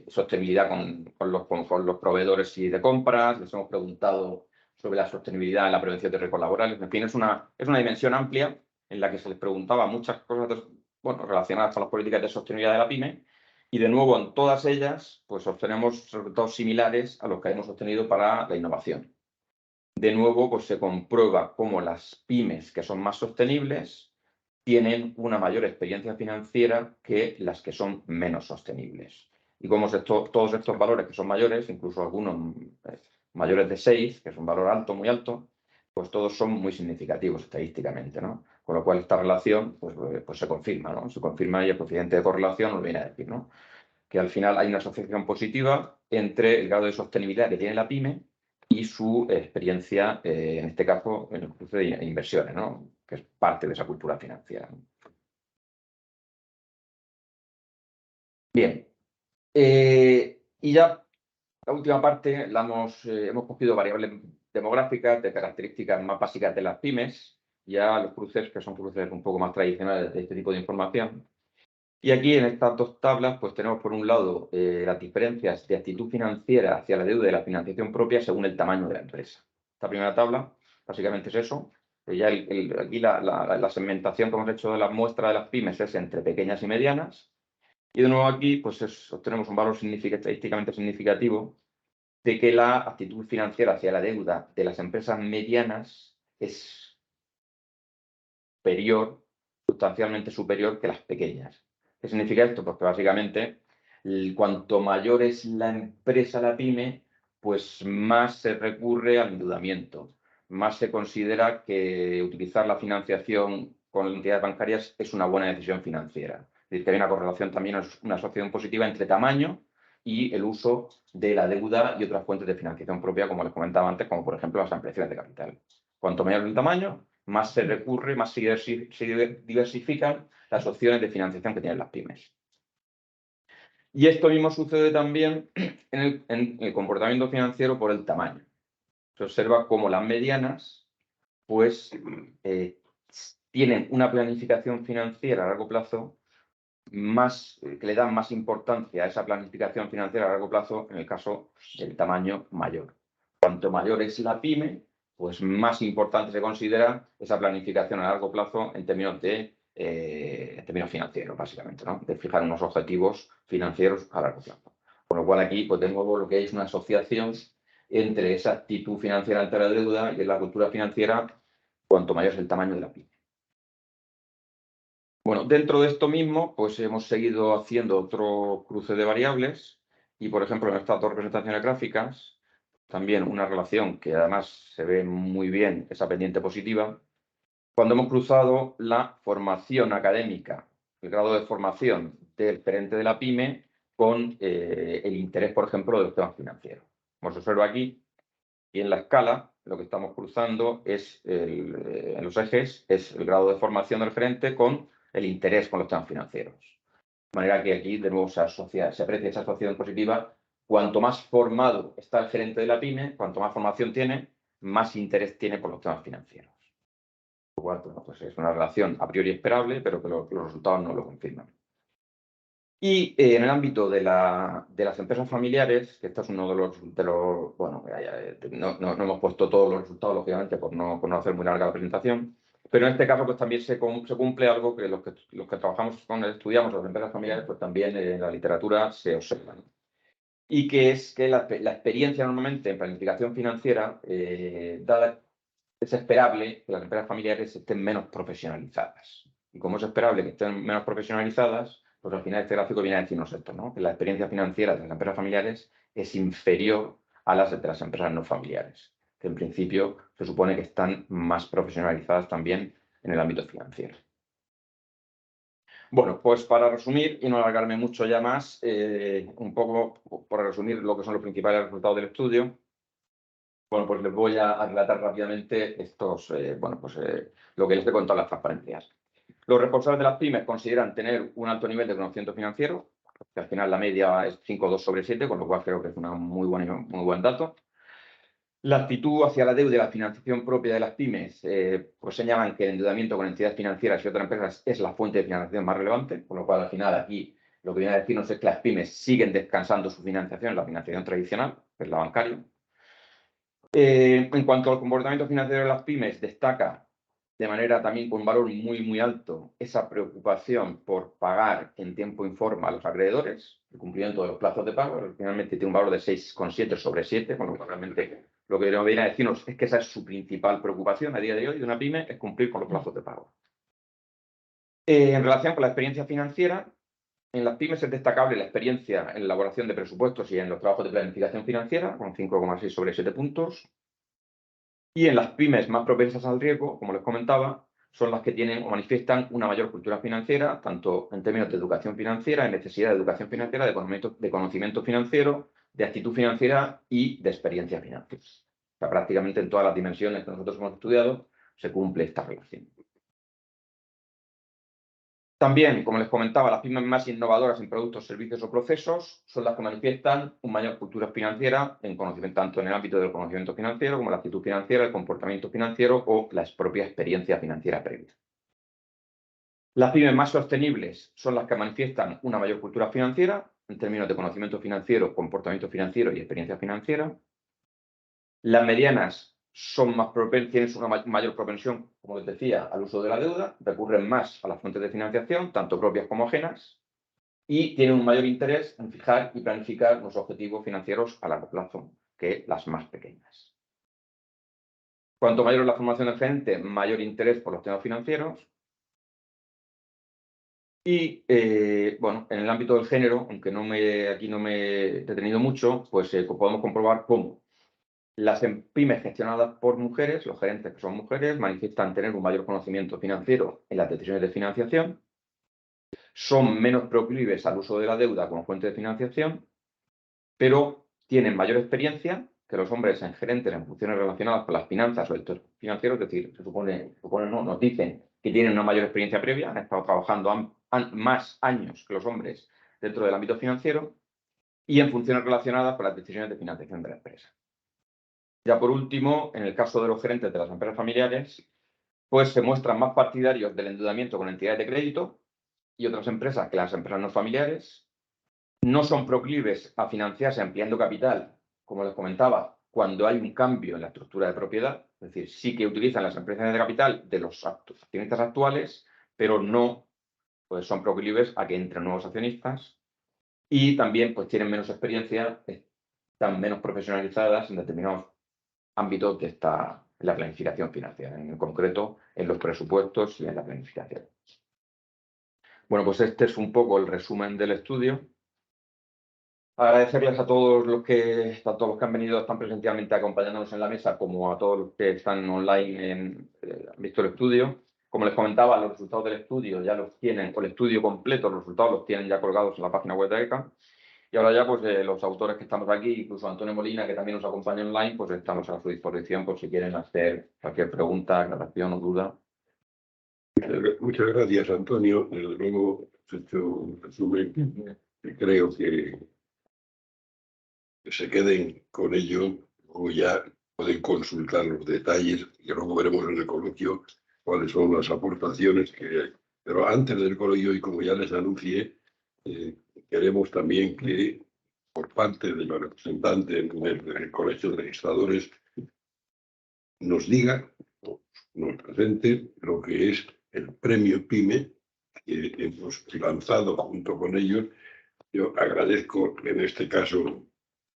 sostenibilidad con los proveedores y de compras, les hemos preguntado sobre la sostenibilidad en la prevención de riesgos laborales. En fin, es una dimensión amplia en la que se les preguntaba muchas cosas relacionadas con las políticas de sostenibilidad de la pyme, y de nuevo en todas ellas pues obtenemos resultados similares a los que hemos obtenido para la innovación. De nuevo pues se comprueba cómo las pymes que son más sostenibles tienen una mayor experiencia financiera que las que son menos sostenibles. Y como todos estos valores que son mayores, incluso algunos mayores de 6, que es un valor alto, muy alto, pues todos son muy significativos estadísticamente, ¿no? Con lo cual esta relación pues se confirma, ¿no? Se confirma, y el coeficiente de correlación nos viene a decir, ¿no?, que al final hay una asociación positiva entre el grado de sostenibilidad que tiene la pyme y su experiencia, en este caso, en el cruce de inversiones, ¿no?, que es parte de esa cultura financiera. Bien. Y ya la última parte hemos cogido variables demográficas de características más básicas de las pymes, ya los cruces, que son cruces un poco más tradicionales de este tipo de información. Y aquí en estas dos tablas pues tenemos por un lado las diferencias de actitud financiera hacia la deuda y la financiación propia según el tamaño de la empresa. Esta primera tabla básicamente es eso. Ya aquí la segmentación que hemos hecho de las muestras de las pymes es entre pequeñas y medianas. Y de nuevo aquí pues obtenemos un valor estadísticamente significativo de que la actitud financiera hacia la deuda de las empresas medianas es sustancialmente superior que las pequeñas. ¿Qué significa esto? Pues que básicamente cuanto mayor es la empresa, la pyme, pues más se recurre al endeudamiento, más se considera que utilizar la financiación con entidades bancarias es una buena decisión financiera. Es decir, que hay una correlación también, una asociación positiva entre tamaño y el uso de la deuda y otras fuentes de financiación propia, como les comentaba antes, como por ejemplo las ampliaciones de capital. Cuanto mayor el tamaño, más se recurre, más se diversifican las opciones de financiación que tienen las pymes. Y esto mismo sucede también en el comportamiento financiero por el tamaño. Se observa cómo las medianas pues tienen una planificación financiera a largo plazo que le dan más importancia a esa planificación financiera a largo plazo en el caso del tamaño mayor. Cuanto mayor es la pyme, pues más importante se considera esa planificación a largo plazo en términos financieros, básicamente, ¿no?, de fijar unos objetivos financieros a largo plazo. Con lo cual aquí pues de nuevo lo que es una asociación entre esa actitud financiera ante la deuda y la cultura financiera, cuanto mayor es el tamaño de la pyme. Bueno, dentro de esto mismo, pues hemos seguido haciendo otro cruce de variables y, por ejemplo, en estas dos representaciones gráficas, también una relación que además se ve muy bien, esa pendiente positiva, cuando hemos cruzado la formación académica, el grado de formación del gerente de la pyme con el interés, por ejemplo, de los temas financieros. Como se observa aquí, y en la escala, lo que estamos cruzando es, en los ejes, es el grado de formación del gerente con el interés con los temas financieros. De manera que aquí, de nuevo, se aprecia esa asociación positiva. Cuanto más formado está el gerente de la pyme, cuanto más formación tiene, más interés tiene por los temas financieros. Lo cual, bueno, pues es una relación a priori esperable, pero que los resultados no lo confirman. Y en el ámbito de las empresas familiares, que esto es uno de los bueno, no hemos puesto todos los resultados, lógicamente, por no hacer muy larga la presentación, pero en este caso pues también se cumple algo que los que trabajamos estudiamos las empresas familiares, pues también en la literatura se observa, ¿no? Y que es que la experiencia normalmente en planificación financiera es esperable que las empresas familiares estén menos profesionalizadas. Y como es esperable que estén menos profesionalizadas, pues al final este gráfico viene a decirnos esto, ¿no? Que la experiencia financiera de las empresas familiares es inferior a las de las empresas no familiares, que en principio se supone que están más profesionalizadas también en el ámbito financiero. Bueno, pues para resumir y no alargarme mucho ya más, un poco por resumir lo que son los principales resultados del estudio, bueno, pues les voy a relatar rápidamente lo que les he contado las transparencias. Los responsables de las pymes consideran tener un alto nivel de conocimiento financiero, que al final la media es 5,2 sobre 7, con lo cual creo que es un muy buen dato. La actitud hacia la deuda y la financiación propia de las pymes pues señalan que el endeudamiento con entidades financieras y otras empresas es la fuente de financiación más relevante, con lo cual al final aquí lo que viene a decirnos es que las pymes siguen descansando su financiación en la financiación tradicional, que es la bancaria. En cuanto al comportamiento financiero de las pymes, destaca de manera también con un valor muy alto esa preocupación por pagar en tiempo y forma a los acreedores, el cumplimiento de los plazos de pago, finalmente tiene un valor de 6,7 sobre 7, con lo cual realmente lo que viene a decirnos es que esa es su principal preocupación a día de hoy de una pyme, es cumplir con los plazos de pago. En relación con la experiencia financiera, en las pymes es destacable la experiencia en la elaboración de presupuestos y en los trabajos de planificación financiera, con 5,6 sobre 7 puntos. Y en las pymes más propensas al riesgo, como les comentaba, son las que tienen o manifiestan una mayor cultura financiera, tanto en términos de educación financiera, de necesidad de educación financiera, de conocimiento financiero, de actitud financiera y de experiencia financiera. O sea, prácticamente en todas las dimensiones que nosotros hemos estudiado se cumple esta relación. También, como les comentaba, las pymes más innovadoras en productos, servicios o procesos son las que manifiestan una mayor cultura financiera en conocimiento, tanto en el ámbito del conocimiento financiero como la actitud financiera, el comportamiento financiero o la propia experiencia financiera previa. Las pymes más sostenibles son las que manifiestan una mayor cultura financiera en términos de conocimiento financiero, comportamiento financiero y experiencia financiera. Las medianas tienen una mayor propensión, como les decía, al uso de la deuda, recurren más a las fuentes de financiación, tanto propias como ajenas, y tienen un mayor interés en fijar y planificar los objetivos financieros a largo plazo que las más pequeñas. Cuanto mayor es la formación del gerente, mayor interés por los temas financieros. Y, bueno, en el ámbito del género, aunque aquí no me he detenido mucho, pues podemos comprobar cómo las pymes gestionadas por mujeres, los gerentes que son mujeres, manifiestan tener un mayor conocimiento financiero en las decisiones de financiación, son menos proclives al uso de la deuda como fuente de financiación, pero tienen mayor experiencia que los hombres en gerentes en funciones relacionadas con las finanzas o el sector financiero, es decir, nos dicen que tienen una mayor experiencia previa, han estado trabajando más años que los hombres dentro del ámbito financiero y en funciones relacionadas con las decisiones de financiación de la empresa. Ya por último, en el caso de los gerentes de las empresas familiares, pues se muestran más partidarios del endeudamiento con entidades de crédito y otras empresas que las empresas no familiares. No son proclives a financiarse ampliando capital, como les comentaba, cuando hay un cambio en la estructura de propiedad. Es decir, sí que utilizan las ampliaciones de capital de los accionistas actuales, pero no pues son proclives a que entren nuevos accionistas. Y también pues tienen menos experiencia, están menos profesionalizadas en determinados ámbitos de la planificación financiera, en concreto en los presupuestos y en la planificación. Bueno, pues este es un poco el resumen del estudio. Agradecerles a todos los que, tanto los que han venido, están presencialmente acompañándonos en la mesa, como a todos los que están online han visto el estudio. Como les comentaba, los resultados del estudio ya los tienen, o el estudio completo, los resultados los tienen ya colgados en la página web de ECA. Y ahora ya, pues los autores que estamos aquí, incluso Antonio Molina, que también nos acompaña online, pues estamos a su disposición por si quieren hacer cualquier pregunta, aclaración o duda. Muchas gracias, Antonio. Desde luego, has hecho un resumen que creo que se queden con ello, luego ya pueden consultar los detalles y luego veremos en el colegio cuáles son las aportaciones que hay. Pero antes del colegio, y como ya les anuncié, queremos también que por parte de los representantes del Colegio de Registradores nos diga, nos presente lo que es el premio PYME que hemos lanzado junto con ellos. Yo agradezco que en este caso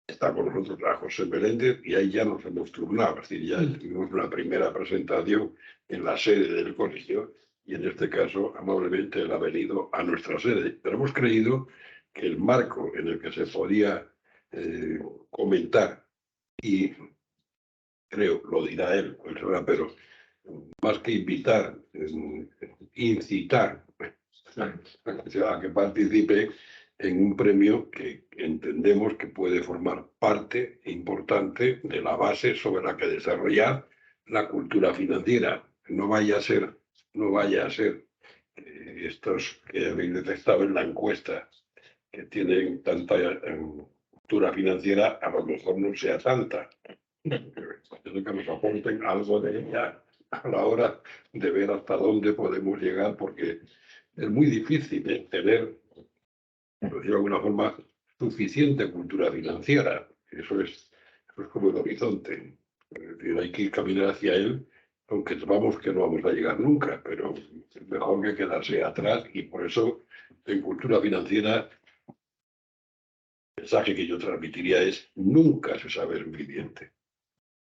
está con nosotros a José Meléndez y ahí ya nos hemos turnado, es decir, ya tuvimos una primera presentación en la sede del colegio y en este caso amablemente él ha venido a nuestra sede. Pero hemos creído que el marco en el que se podía comentar, y creo, lo dirá él, pero más que invitar, incitar a que participe en un premio que entendemos que puede formar parte importante de la base sobre la que desarrollar la cultura financiera. No vaya a ser estos que habéis detectado en la encuesta que tienen tanta cultura financiera, a lo mejor no sea tanta. Que nos aporten algo de ella a la hora de ver hasta dónde podemos llegar, porque es muy difícil tener, por decirlo de alguna forma, suficiente cultura financiera. Eso es como el horizonte. Es decir, hay que ir caminar hacia él, aunque sepamos que no vamos a llegar nunca, pero es mejor que quedarse atrás y por eso en cultura financiera el mensaje que yo transmitiría es nunca se sabe suficiente.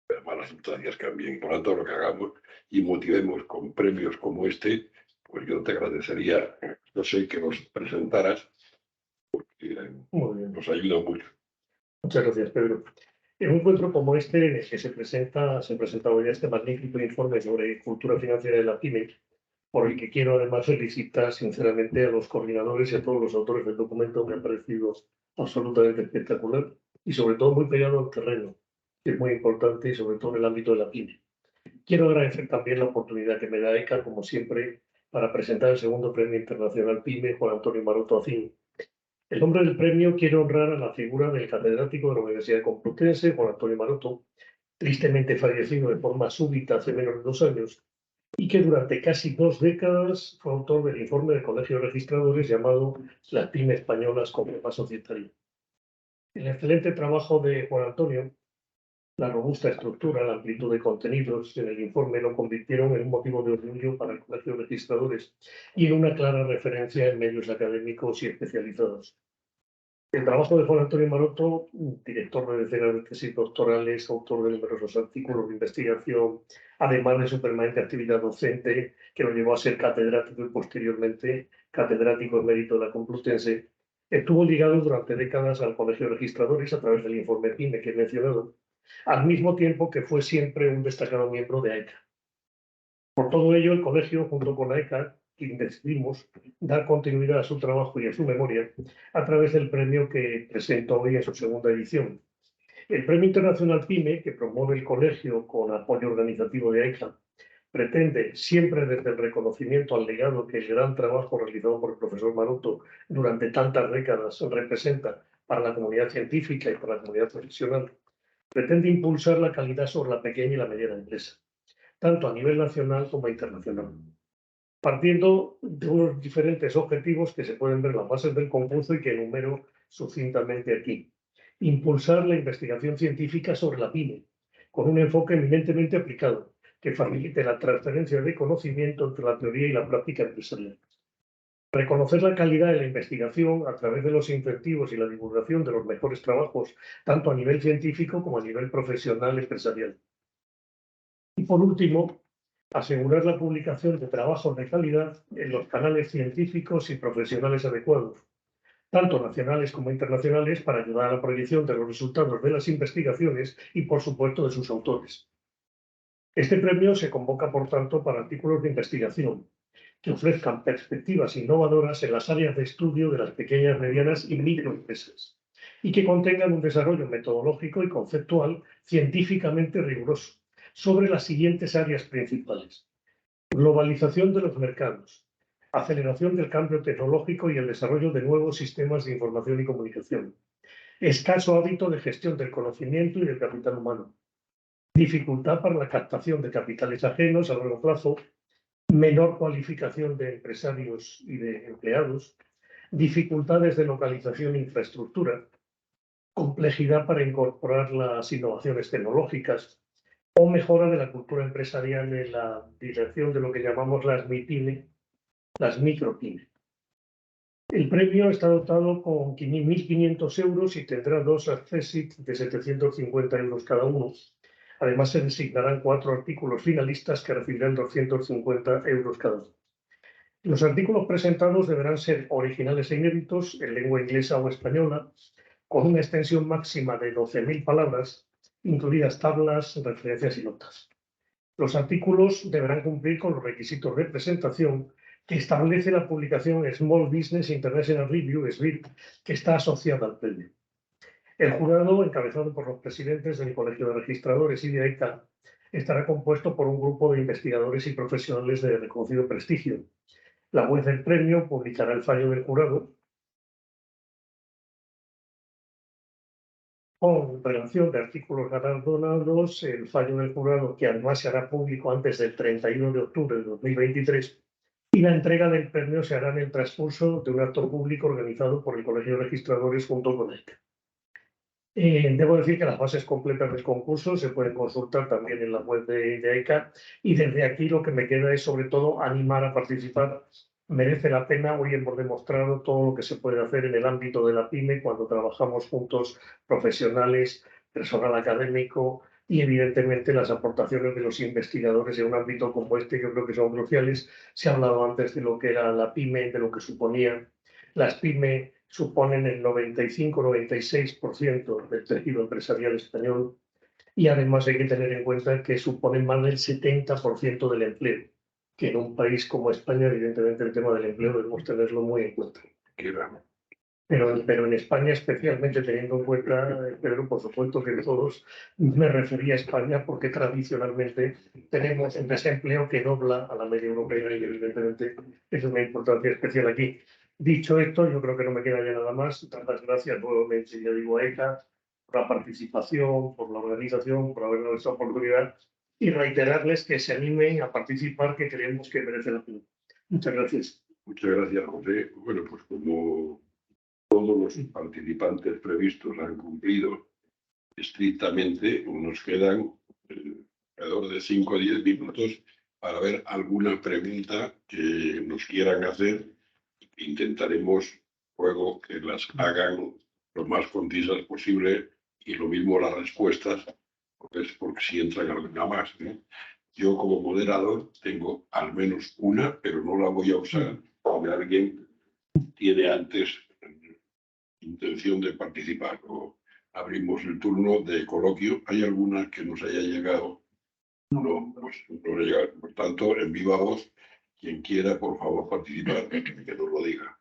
Pero malas circunstancias cambien. Por lo tanto, lo que hagamos y motivemos con premios como este, pues yo te agradecería, no sé, que los presentaras, porque nos ayuda mucho. Muchas gracias, Pedro. En un encuentro como este, en el que se presenta hoy ya este magnífico informe sobre cultura financiera de la PYME, por el que quiero además felicitar sinceramente a los coordinadores y a todos los autores del documento, que me ha parecido absolutamente espectacular y sobre todo muy pegado al terreno, que es muy importante y sobre todo en el ámbito de la PYME. Quiero agradecer también la oportunidad que me da ECA, como siempre, para presentar el segundo Premio Internacional PYME Juan Antonio Maroto Acín. El nombre del premio quiere honrar a la figura del catedrático de la Universidad Complutense, Juan Antonio Maroto, tristemente fallecido de forma súbita hace menos de 2 años, y que durante casi 2 décadas fue autor del informe del Colegio de Registradores llamado Las PYME españolas como tema societario. El excelente trabajo de Juan Antonio, la robusta estructura, la amplitud de contenidos en el informe lo convirtieron en un motivo de orgullo para el Colegio de Registradores y en una clara referencia en medios académicos y especializados. El trabajo de Juan Antonio Maroto, director de decenas de tesis doctorales, autor de numerosos artículos de investigación, además de su permanente actividad docente, que lo llevó a ser catedrático y posteriormente catedrático emérito de la Complutense, estuvo ligado durante décadas al Colegio de Registradores a través del informe PYME que he mencionado, al mismo tiempo que fue siempre un destacado miembro de AECA. Por todo ello, el colegio, junto con AECA, decidimos dar continuidad a su trabajo y a su memoria a través del premio que presento hoy en su segunda edición. El Premio Internacional PYME, que promueve el colegio con apoyo organizativo de AECA, pretende, siempre desde el reconocimiento al legado que el gran trabajo realizado por el profesor Maroto durante tantas décadas representa para la comunidad científica y para la comunidad profesional, pretende impulsar la calidad sobre la pequeña y la mediana empresa, tanto a nivel nacional como internacional, partiendo de unos diferentes objetivos que se pueden ver en las bases del concurso y que enumero sucintamente aquí. Impulsar la investigación científica sobre la PYME, con un enfoque eminentemente aplicado, que facilite la transferencia de conocimiento entre la teoría y la práctica empresarial. Reconocer la calidad de la investigación a través de los incentivos y la divulgación de los mejores trabajos, tanto a nivel científico como a nivel profesional empresarial. Y por último, asegurar la publicación de trabajos de calidad en los canales científicos y profesionales adecuados, tanto nacionales como internacionales, para ayudar a la proyección de los resultados de las investigaciones y, por supuesto, de sus autores. Este premio se convoca, por tanto, para artículos de investigación que ofrezcan perspectivas innovadoras en las áreas de estudio de las pequeñas, medianas y microempresas, y que contengan un desarrollo metodológico y conceptual científicamente riguroso sobre las siguientes áreas principales: globalización de los mercados, aceleración del cambio tecnológico y el desarrollo de nuevos sistemas de información y comunicación, escaso hábito de gestión del conocimiento y del capital humano, dificultad para la captación de capitales ajenos a largo plazo, menor cualificación de empresarios y de empleados, dificultades de localización e infraestructura, complejidad para incorporar las innovaciones tecnológicas o mejora de la cultura empresarial en la dirección de lo que llamamos las MIPYME, las micropyme. El premio está dotado con 1.500 euros y tendrá 2 accessit de 750 euros cada uno. Además, se designarán 4 artículos finalistas que recibirán 250 euros cada uno. Los artículos presentados deberán ser originales e inéditos en lengua inglesa o española, con una extensión máxima de 12.000 palabras, incluidas tablas, referencias y notas. Los artículos deberán cumplir con los requisitos de presentación que establece la publicación Small Business International Review, SBIR, que está asociada al premio. El jurado, encabezado por los presidentes del Colegio de Registradores y de AECA, estará compuesto por un grupo de investigadores y profesionales de reconocido prestigio. La juez del premio publicará el fallo del jurado con relación de artículos galardonados, el fallo del jurado, que además se hará público antes del 31 de octubre de 2023, y la entrega del premio se hará en el transcurso de un acto público organizado por el Colegio de Registradores junto con AECA. Debo decir que las bases completas del concurso se pueden consultar también en la web de AECA, y desde aquí lo que me queda es sobre todo animar a participar. Merece la pena. Hoy hemos demostrado todo lo que se puede hacer en el ámbito de la PYME cuando trabajamos juntos, profesionales, personal académico, y evidentemente las aportaciones de los investigadores en un ámbito como este yo creo que son cruciales. Se ha hablado antes de lo que era la PYME, de lo que suponía. Las PYME suponen el 95-96% del tejido empresarial español, y además hay que tener en cuenta que suponen más del 70% del empleo, que en un país como España, evidentemente, el tema del empleo debemos tenerlo muy en cuenta. Pero en España, especialmente teniendo en cuenta, Pedro, por supuesto que todos, me refería a España porque tradicionalmente tenemos un desempleo que dobla a la media europea y evidentemente es una importancia especial aquí. Dicho esto, yo creo que no me queda ya nada más. Dar las gracias nuevamente, ya digo, a ECA por la participación, por la organización, por habernos esta oportunidad, y reiterarles que se animen a participar, que creemos que merece la pena. Muchas gracias. Muchas gracias, José. Bueno, pues como todos los participantes previstos han cumplido estrictamente, nos quedan alrededor de 5 o 10 minutos para ver alguna pregunta que nos quieran hacer. Intentaremos luego que las hagan lo más concisas posible, y lo mismo las respuestas, porque si entran alguna más, ¿no? Yo como moderador tengo al menos una, pero no la voy a usar porque alguien tiene antes intención de participar. O abrimos el turno de coloquio. ¿Hay alguna que nos haya llegado? No, pues no llega. Por tanto, en viva voz, quien quiera, por favor, participar, que nos lo diga.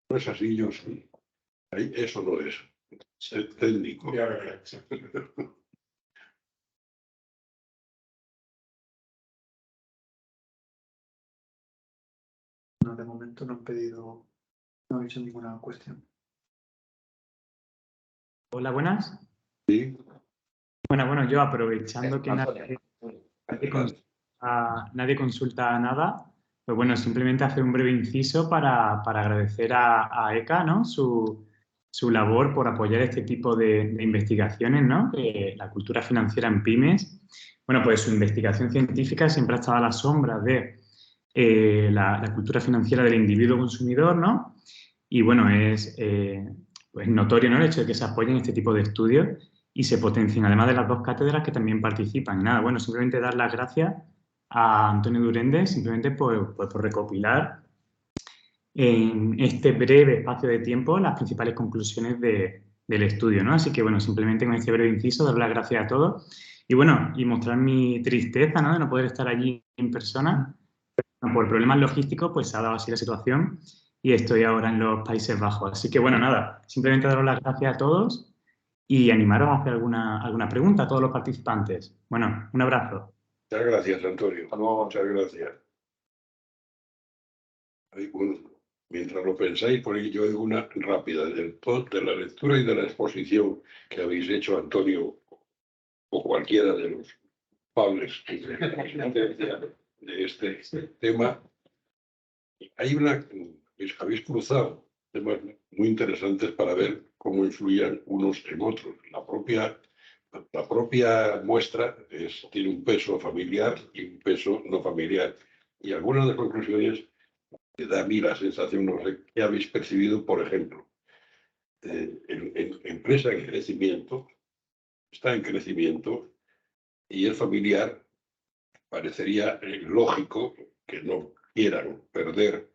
No es así, yo sí. Ahí, eso no es. Es técnico. No, de momento no han pedido, no han hecho ninguna cuestión. Hola, buenas. Sí. Bueno, yo aprovechando que nadie consulta nada, pues bueno, simplemente hacer un breve inciso para agradecer a ECA, ¿no? Su labor por apoyar este tipo de investigaciones, ¿no? La cultura financiera en pymes. Bueno, pues su investigación científica siempre ha estado a la sombra de la cultura financiera del individuo consumidor, ¿no? Y bueno, es pues notorio, ¿no?, el hecho de que se apoyen este tipo de estudios y se potencien, además de las 2 cátedras que también participan. Nada, bueno, simplemente dar las gracias a Antonio Durende, simplemente por recopilar en este breve espacio de tiempo las principales conclusiones del estudio, ¿no? Así que, bueno, simplemente con este breve inciso, dar las gracias a todos y, bueno, y mostrar mi tristeza, ¿no?, de no poder estar allí en persona. por problemas logísticos, pues se ha dado así la situación y estoy ahora en los Países Bajos. Así que, bueno, nada, simplemente daros las gracias a todos y animaros a hacer alguna pregunta a todos los participantes. Bueno, un abrazo. Muchas gracias, Antonio. Hasta luego. Muchas gracias. Bueno, mientras lo pensáis, por ahí yo digo una rápida de la lectura y de la exposición que habéis hecho, Antonio, o cualquiera de los pables de este tema. Hay habéis cruzado temas muy interesantes para ver cómo influían unos en otros. La propia muestra tiene un peso familiar y un peso no familiar. Y algunas de las conclusiones que da a mí la sensación, no sé qué habéis percibido, por ejemplo, empresa en crecimiento, está en crecimiento y es familiar, parecería lógico que no quieran perder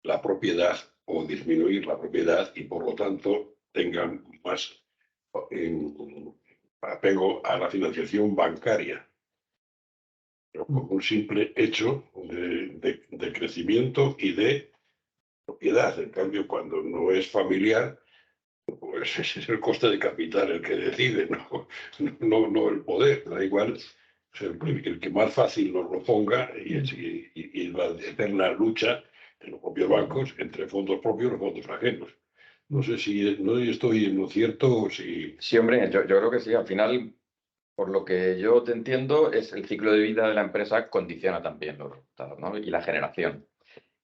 la propiedad o disminuir la propiedad y por lo tanto tengan más apego a la financiación bancaria, pero como un simple hecho de crecimiento y de propiedad. En cambio, cuando no es familiar, pues es el coste de capital el que decide, no el poder. Da igual, es el que más fácil nos lo ponga y la eterna lucha en los propios bancos entre fondos propios y los fondos ajenos. No sé si no estoy en lo cierto o si... Sí, hombre, yo creo que sí. Al final, por lo que yo te entiendo, es el ciclo de vida de la empresa condiciona también los resultados, ¿no? Y la generación.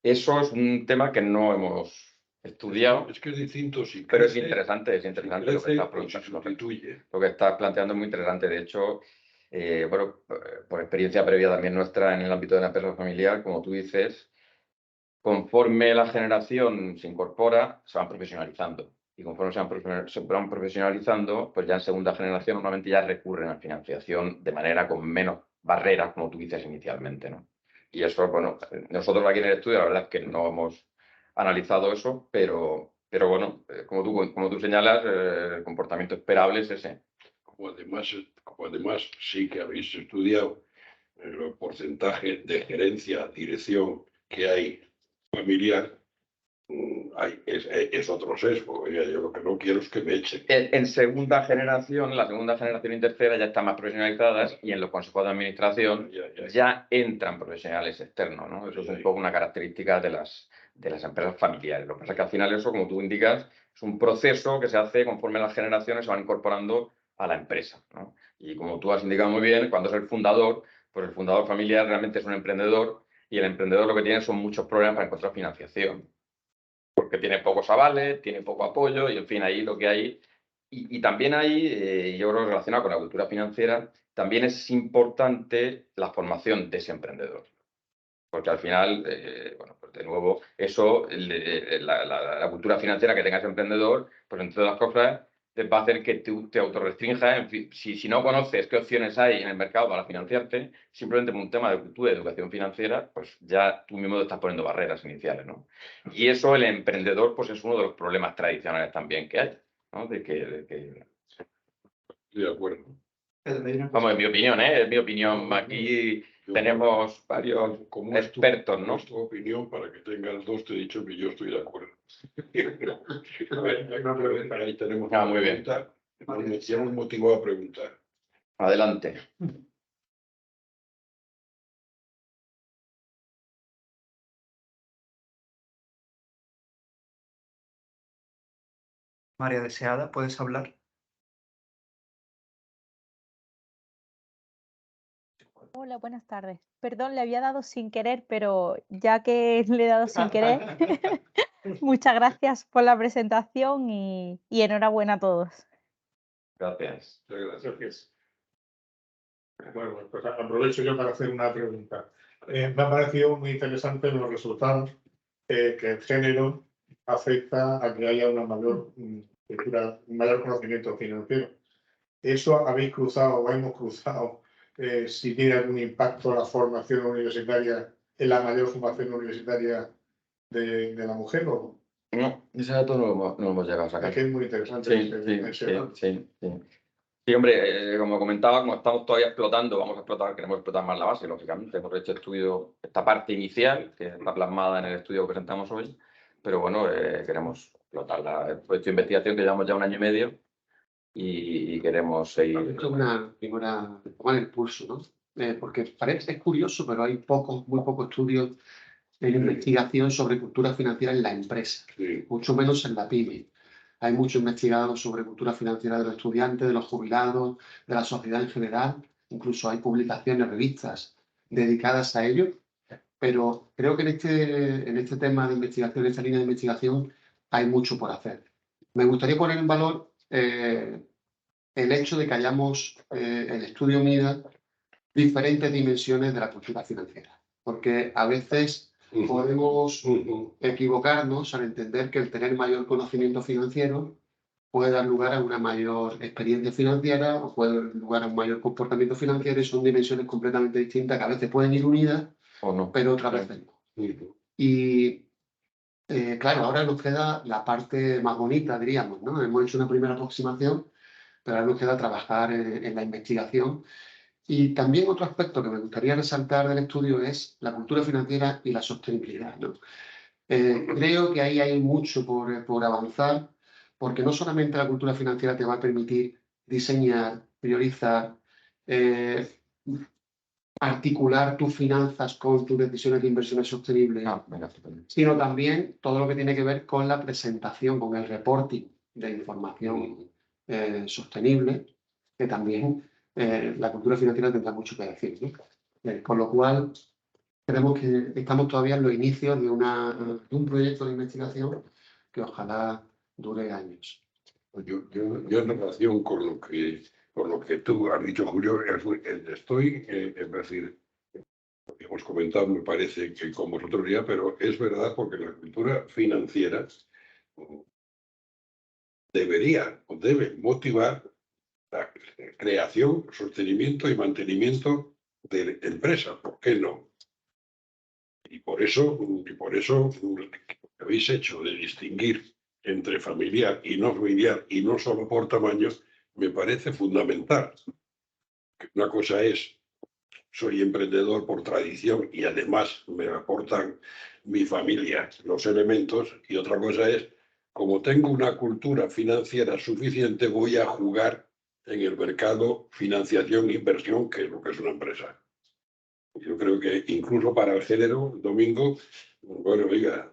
Eso es un tema que no hemos estudiado. Es que es distinto si Pero es crece, interesante si lo que crece estás o si preguntando. sustituye. Lo que estás planteando es muy interesante. De hecho, bueno, por experiencia previa también nuestra en el ámbito de la empresa familiar, como tú dices, conforme la generación se incorpora, se van profesionalizando. Y conforme se van profesionalizando, pues ya en segunda generación normalmente ya recurren a financiación de manera con menos barreras, como tú dices inicialmente, ¿no? Y eso, bueno, nosotros aquí en el estudio la verdad es que no hemos analizado eso, pero bueno, como tú señalas, el comportamiento esperable es ese. Como además sí que habéis estudiado el porcentaje de gerencia, dirección que hay familiar, es otro sesgo. Yo lo que no quiero es que me echen. En segunda generación, la segunda generación y tercera ya están más profesionalizadas y en los consejos de administración ya entran profesionales externos, ¿no? Eso es un poco una característica de las empresas familiares. Lo que pasa es que al final eso, como tú indicas, es un proceso que se hace conforme las generaciones se van incorporando a la empresa, ¿no? Y como tú has indicado muy bien, cuando es el fundador, pues el fundador familiar realmente es un emprendedor y el emprendedor lo que tiene son muchos problemas para encontrar financiación. Porque tiene pocos avales, tiene poco apoyo y, en fin, ahí lo que hay. Y también hay, yo creo, relacionado con la cultura financiera, también es importante la formación de ese emprendedor. Porque al final, bueno, pues de nuevo, eso, la cultura financiera que tenga ese emprendedor, pues entre otras cosas, te va a hacer que tú te autorrestrinjas. En fin, si no conoces qué opciones hay en el mercado para financiarte, simplemente por un tema de cultura y educación financiera, pues ya tú mismo te estás poniendo barreras iniciales, ¿no? Y eso el emprendedor, pues es uno de los problemas tradicionales también que hay, ¿no? Estoy de acuerdo. Vamos, en mi opinión, ¿eh? Es mi opinión. Aquí tenemos varios expertos, ¿no? Es tu opinión, para que tengas dos, te he dicho que yo estoy de acuerdo. Ahí tenemos una muy bien. pregunta. Ya hemos motivado a preguntar. Adelante. María Deseada, ¿puedes hablar? Hola, buenas tardes. Perdón, le había dado sin querer, pero ya que le he dado sin querer, muchas gracias por la presentación y enhorabuena a todos. Gracias. Gracias. Bueno, pues aprovecho yo para hacer una pregunta. Me ha parecido muy interesante los resultados que el género afecta a que haya una mayor cultura, un mayor conocimiento financiero. ¿Eso habéis cruzado o hemos cruzado si tiene algún impacto la formación universitaria, en la mayor formación universitaria de la mujer? ¿O? No, ese dato no lo hemos llegado a sacar. Es que es muy interesante Sí. Sí, hombre, como comentaba, como estamos todavía explotando, queremos explotar más la base, lógicamente. Hemos hecho esta parte inicial, que está plasmada en el estudio que presentamos hoy, pero bueno, queremos explotarla. Hemos hecho investigación que llevamos ya 1 año y medio y queremos seguir. Esto es una primera, tomar el pulso, ¿no? Porque es curioso, pero hay muy pocos estudios en investigación sobre cultura financiera en la empresa, Sí. mucho menos en la pyme. Hay mucho investigado sobre cultura financiera de los estudiantes, de los jubilados, de la sociedad en general. Incluso hay publicaciones, revistas dedicadas a ello. Pero creo que en este tema de investigación, en esta línea de investigación, hay mucho por hacer. Me gustaría poner en valor el hecho de que hayamos el estudio MIDA diferentes dimensiones de la cultura financiera. Porque a veces podemos equivocarnos al entender que el tener mayor conocimiento financiero puede dar lugar a una mayor experiencia financiera o puede dar lugar a un mayor comportamiento financiero, y son dimensiones completamente distintas que a veces pueden ir unidas ¿O no? pero otras veces no. Y claro, ahora nos queda la parte más bonita, diríamos, ¿no? Hemos hecho una primera aproximación, pero ahora nos queda trabajar en la investigación. Y también otro aspecto que me gustaría resaltar del estudio es la cultura financiera y la sostenibilidad, ¿no? Creo que ahí hay mucho por avanzar, porque no solamente la cultura financiera te va a permitir diseñar, priorizar, articular tus finanzas con tus decisiones de inversiones sostenibles, sino también todo lo que tiene que ver con la presentación, con el reporting de información sostenible, que también la cultura financiera tendrá mucho que decir, ¿no? Con lo cual, creemos que estamos todavía en los inicios de un proyecto de investigación que ojalá dure años. Yo en relación con lo que tú has dicho, Julio, estoy, es decir, lo que hemos comentado me parece que con vosotros ya, pero es verdad porque la cultura financiera debería o debe motivar la creación, sostenimiento y mantenimiento de empresas. ¿Por qué no? Y por eso lo que habéis hecho de distinguir entre familiar y no solo por tamaño, me parece fundamental. Una cosa es, soy emprendedor por tradición y además me aportan mi familia los elementos, y otra cosa es, como tengo una cultura financiera suficiente, voy a jugar en el mercado financiación e inversión, que es lo que es una empresa. Yo creo que incluso para el género, Domingo, bueno, oiga,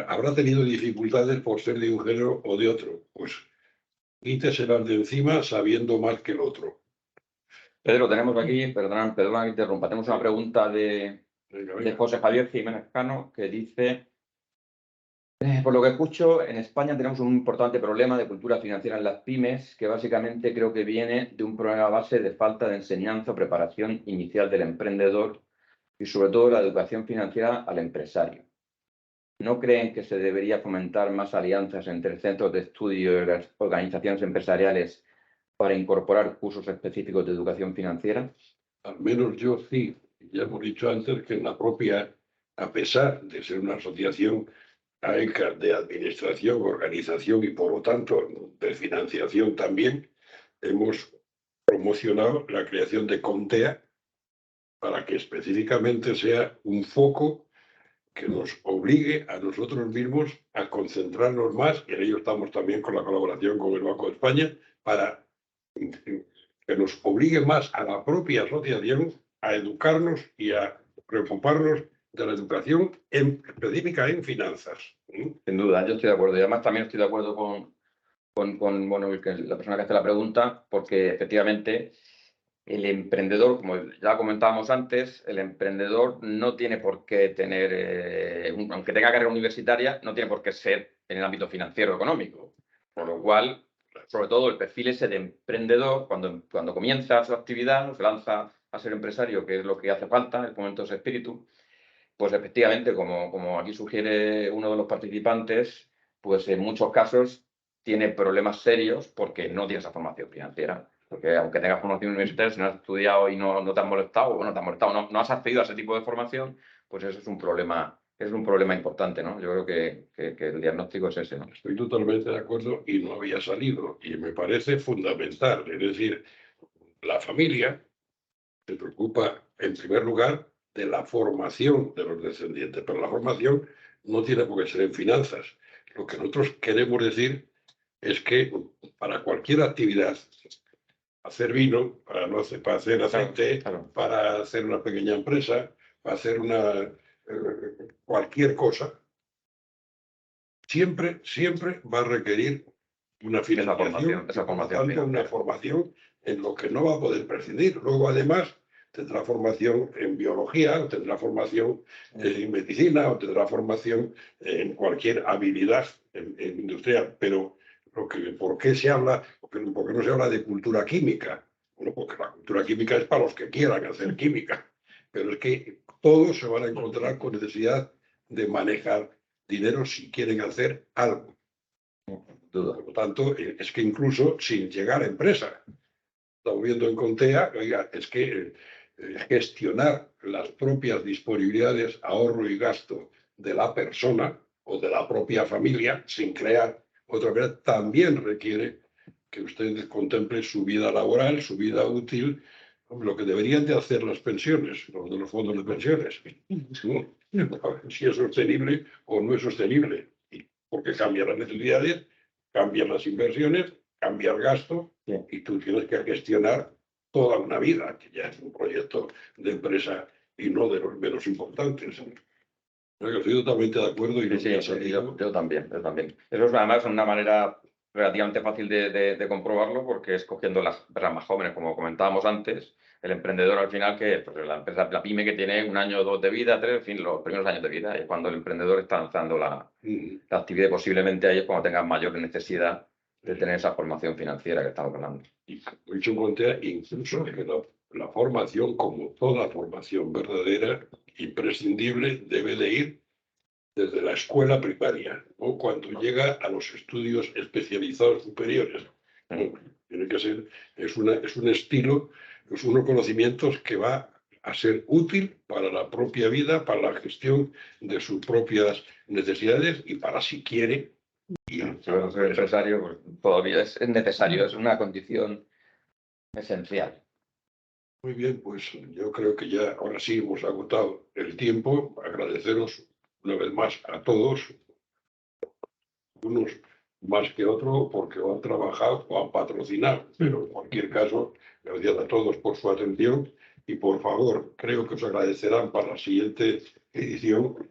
habrá tenido dificultades por ser de un género o de otro. Pues quíteselas de encima sabiendo más que el otro. Pedro, tenemos aquí, perdona que interrumpa, tenemos una pregunta de José Javier Jiménez Cano, que dice: por lo que escucho, en España tenemos un importante problema de cultura financiera en las pymes, que básicamente creo que viene de un problema base de falta de enseñanza o preparación inicial del emprendedor y sobre todo la educación financiera al empresario. ¿No creen que se debería fomentar más alianzas entre centros de estudio y las organizaciones empresariales para incorporar cursos específicos de educación financiera? Al menos yo sí. Ya hemos dicho antes que en la propia, a pesar de ser una asociación AECA de administración, organización y por lo tanto de financiación también, hemos promocionado la creación de Contea para que específicamente sea un foco que nos obligue a nosotros mismos a concentrarnos más, y en ello estamos también con la colaboración con el Banco de España, para que nos obligue más a la propia asociación a educarnos y a preocuparnos de la educación específica en finanzas. Sin duda, yo estoy de acuerdo. Y además también estoy de acuerdo con bueno, la persona que hace la pregunta, porque efectivamente el emprendedor, como ya comentábamos antes, el emprendedor no tiene por qué tener, aunque tenga carrera universitaria, no tiene por qué ser en el ámbito financiero o económico. Por lo cual, sobre todo el perfil ese de emprendedor, cuando comienza su actividad, se lanza a ser empresario, que es lo que hace falta, el momento de ese espíritu, pues efectivamente, como aquí sugiere uno de los participantes, pues en muchos casos tiene problemas serios porque no tiene esa formación financiera. Porque aunque tengas formación universitaria, si no has estudiado y no te has molestado, no has accedido a ese tipo de formación, pues eso es un problema es un problema importante, ¿no? Yo creo que el diagnóstico es ese, ¿no? Estoy totalmente de acuerdo y no había salido. Y me parece fundamental. Es decir, la familia se preocupa, en primer lugar, de la formación de los descendientes, pero la formación no tiene por qué ser en finanzas. Lo que nosotros queremos decir es que para cualquier actividad, hacer vino, para hacer aceite, Claro. para hacer una pequeña empresa, para hacer cualquier cosa, siempre va a requerir una financiación, esa y por lo formación tanto una financiera. formación en lo que no va a poder prescindir. Luego, además, tendrá formación en biología, o tendrá formación en medicina, o tendrá formación en cualquier habilidad en industrial. Pero ¿por qué se habla? ¿Por qué no se habla de cultura química? Bueno, porque la cultura química es para los que quieran hacer química. Pero es que todos se van a encontrar con necesidad de manejar dinero si quieren hacer algo. Duda. Por lo tanto, es que incluso sin llegar a empresa, estamos viendo en Contea, oiga, es que gestionar las propias disponibilidades, ahorro y gasto de la persona o de la propia familia, sin crear otra vida, también requiere que ustedes contemplen su vida laboral, su vida útil, lo que deberían de hacer las pensiones, los de los fondos de pensiones. Si es sostenible o no es sostenible, porque cambian las necesidades, cambian las inversiones, cambia el gasto, y tú tienes que gestionar toda una vida, que ya es un proyecto de empresa y no de los menos importantes. Yo estoy totalmente de acuerdo y no Sí, me ha sí, salido. yo también. Eso es además una manera relativamente fácil de comprobarlo, porque es cogiendo las empresas más jóvenes, como comentábamos antes, el emprendedor al final, que pues, la empresa, la pyme que tiene 1 año o 2 de vida, 3, en fin, los primeros años de vida, y cuando el emprendedor está lanzando la actividad, posiblemente ahí es cuando tenga mayor necesidad de tener esa formación financiera que estamos hablando. Y he dicho en Contea, incluso que la formación, como toda formación verdadera, imprescindible, debe de ir desde la escuela primaria o cuando llega a los estudios especializados superiores. Tiene que ser, es un estilo, es unos conocimientos que va a ser útil para la propia vida, para la gestión de sus propias necesidades y para, si quiere, Para ser empresario, pues, todavía es necesario, es una condición esencial. Muy bien, pues yo creo que ya ahora sí hemos agotado el tiempo. Agradeceros una vez más a todos, unos más que otros porque o han trabajado o han patrocinado, pero en cualquier caso, gracias a todos por su atención y por favor, creo que os agradecerán para la siguiente edición,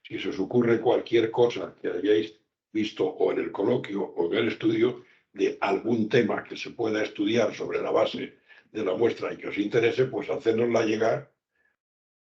si se os ocurre cualquier cosa que hayáis visto o en el coloquio o en el estudio de algún tema que se pueda estudiar sobre la base de la muestra y que os interese, pues hacérnosla llegar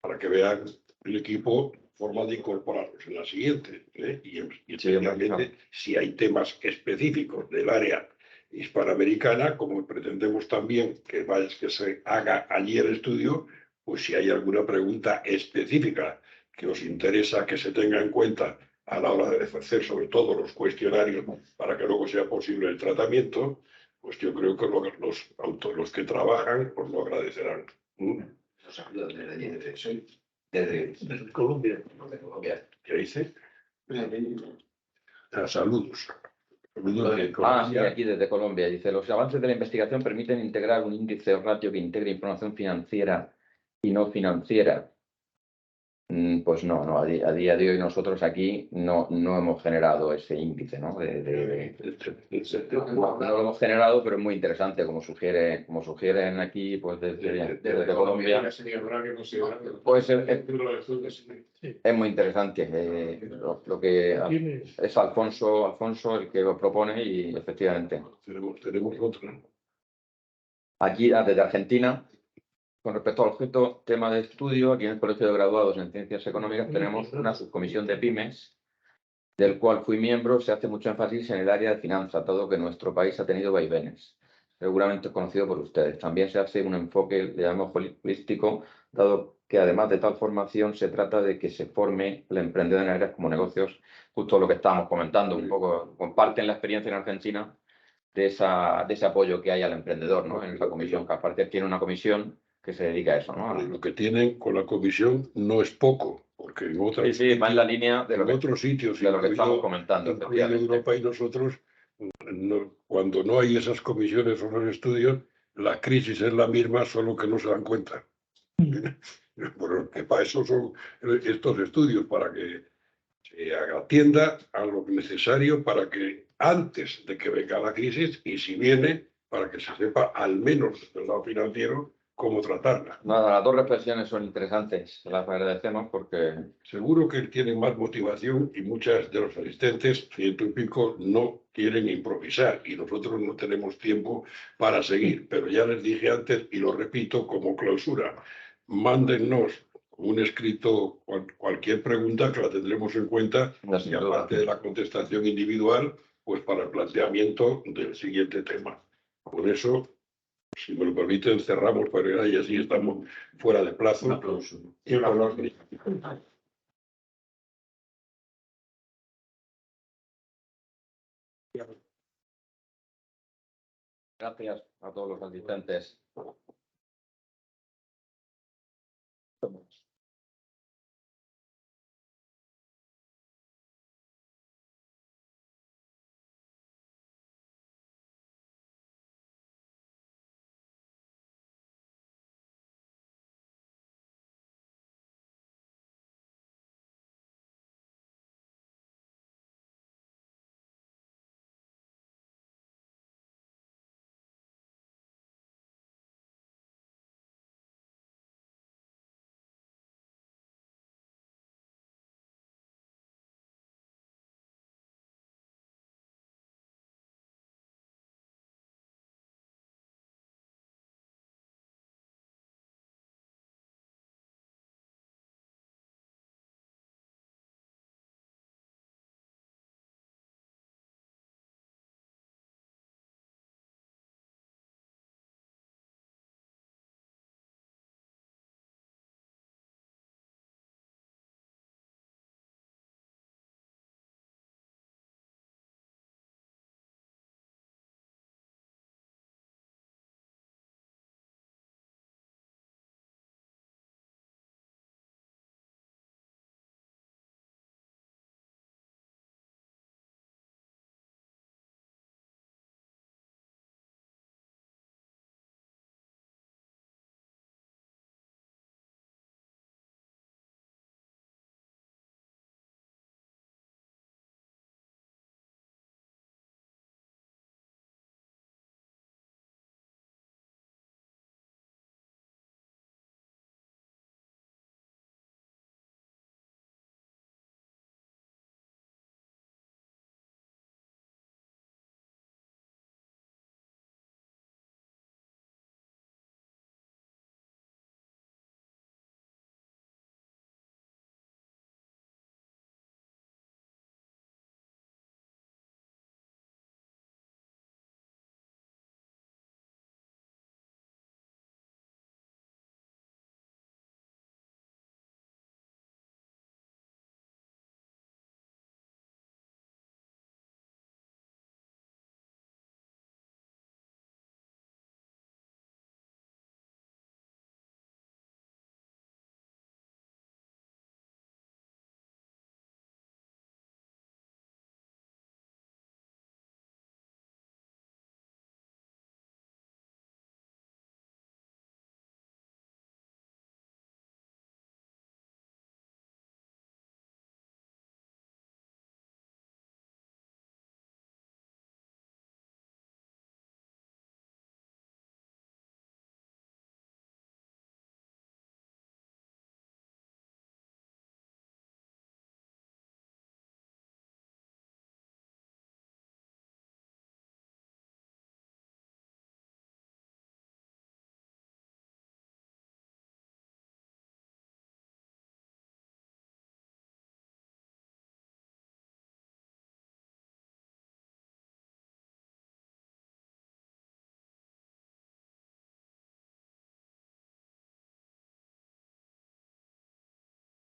para que vean el equipo forma de incorporarlos en la siguiente. Y especialmente si hay temas específicos del área hispanoamericana, como pretendemos también que se haga allí el estudio, pues si hay alguna pregunta específica que os interesa que se tenga en cuenta a la hora de hacer sobre todo los cuestionarios para que luego sea posible el tratamiento, pues yo creo que los que trabajan os lo agradecerán. Los saludos desde allí, Desde Colombia. ¿Qué dice? Saludos. Sí, aquí desde Colombia. Dice, los avances de la investigación permiten integrar un índice o ratio que integre información financiera y no financiera. Pues no, a día de hoy nosotros aquí no hemos generado ese índice, ¿no? No lo hemos generado, pero es muy interesante, como sugieren aquí, pues desde Colombia. Pues es muy interesante lo que es Alfonso el que lo propone y efectivamente. Tenemos otra. Aquí, desde Argentina. Con respecto al objeto, tema de estudio, aquí en el Colegio de Graduados en Ciencias Económicas tenemos una subcomisión de pymes, del cual fui miembro. Se hace mucho énfasis en el área de finanzas, dado que nuestro país ha tenido vaivenes. Seguramente es conocido por ustedes. También se hace un enfoque, le llamamos holístico, dado que además de tal formación se trata de que se forme el emprendedor en áreas como negocios, justo lo que estábamos comentando, un poco comparten la experiencia en Argentina de ese apoyo que hay al emprendedor, ¿no? En esa comisión, que aparte tiene una comisión que se dedica a eso, ¿no? Lo que tienen con la comisión no es poco, porque en otros, Sí, va en la línea de lo que, otros sitios, de lo que estamos incluido- comentando. incluido Efectivamente. Europa y nosotros, cuando no hay esas comisiones o los estudios, la crisis es la misma, solo que no se dan cuenta. Porque para eso son estos estudios, para que se atienda a lo necesario para que antes de que venga la crisis, y si viene, para que se sepa, al menos desde el lado financiero, cómo tratarla. Nada, las dos reflexiones son interesantes, las agradecemos porque Seguro que tienen más motivación y muchas de los asistentes, 100 y pico, no quieren improvisar y nosotros no tenemos tiempo para seguir. Pero ya les dije antes y lo repito como clausura, mándennos un escrito, cualquier pregunta que la tendremos en cuenta y aparte de la contestación individual, pues para el planteamiento del siguiente tema. Con eso, si me lo permiten, cerramos para y así estamos fuera de plazo. Un aplauso. Y un aplauso. gracias a todos los asistentes.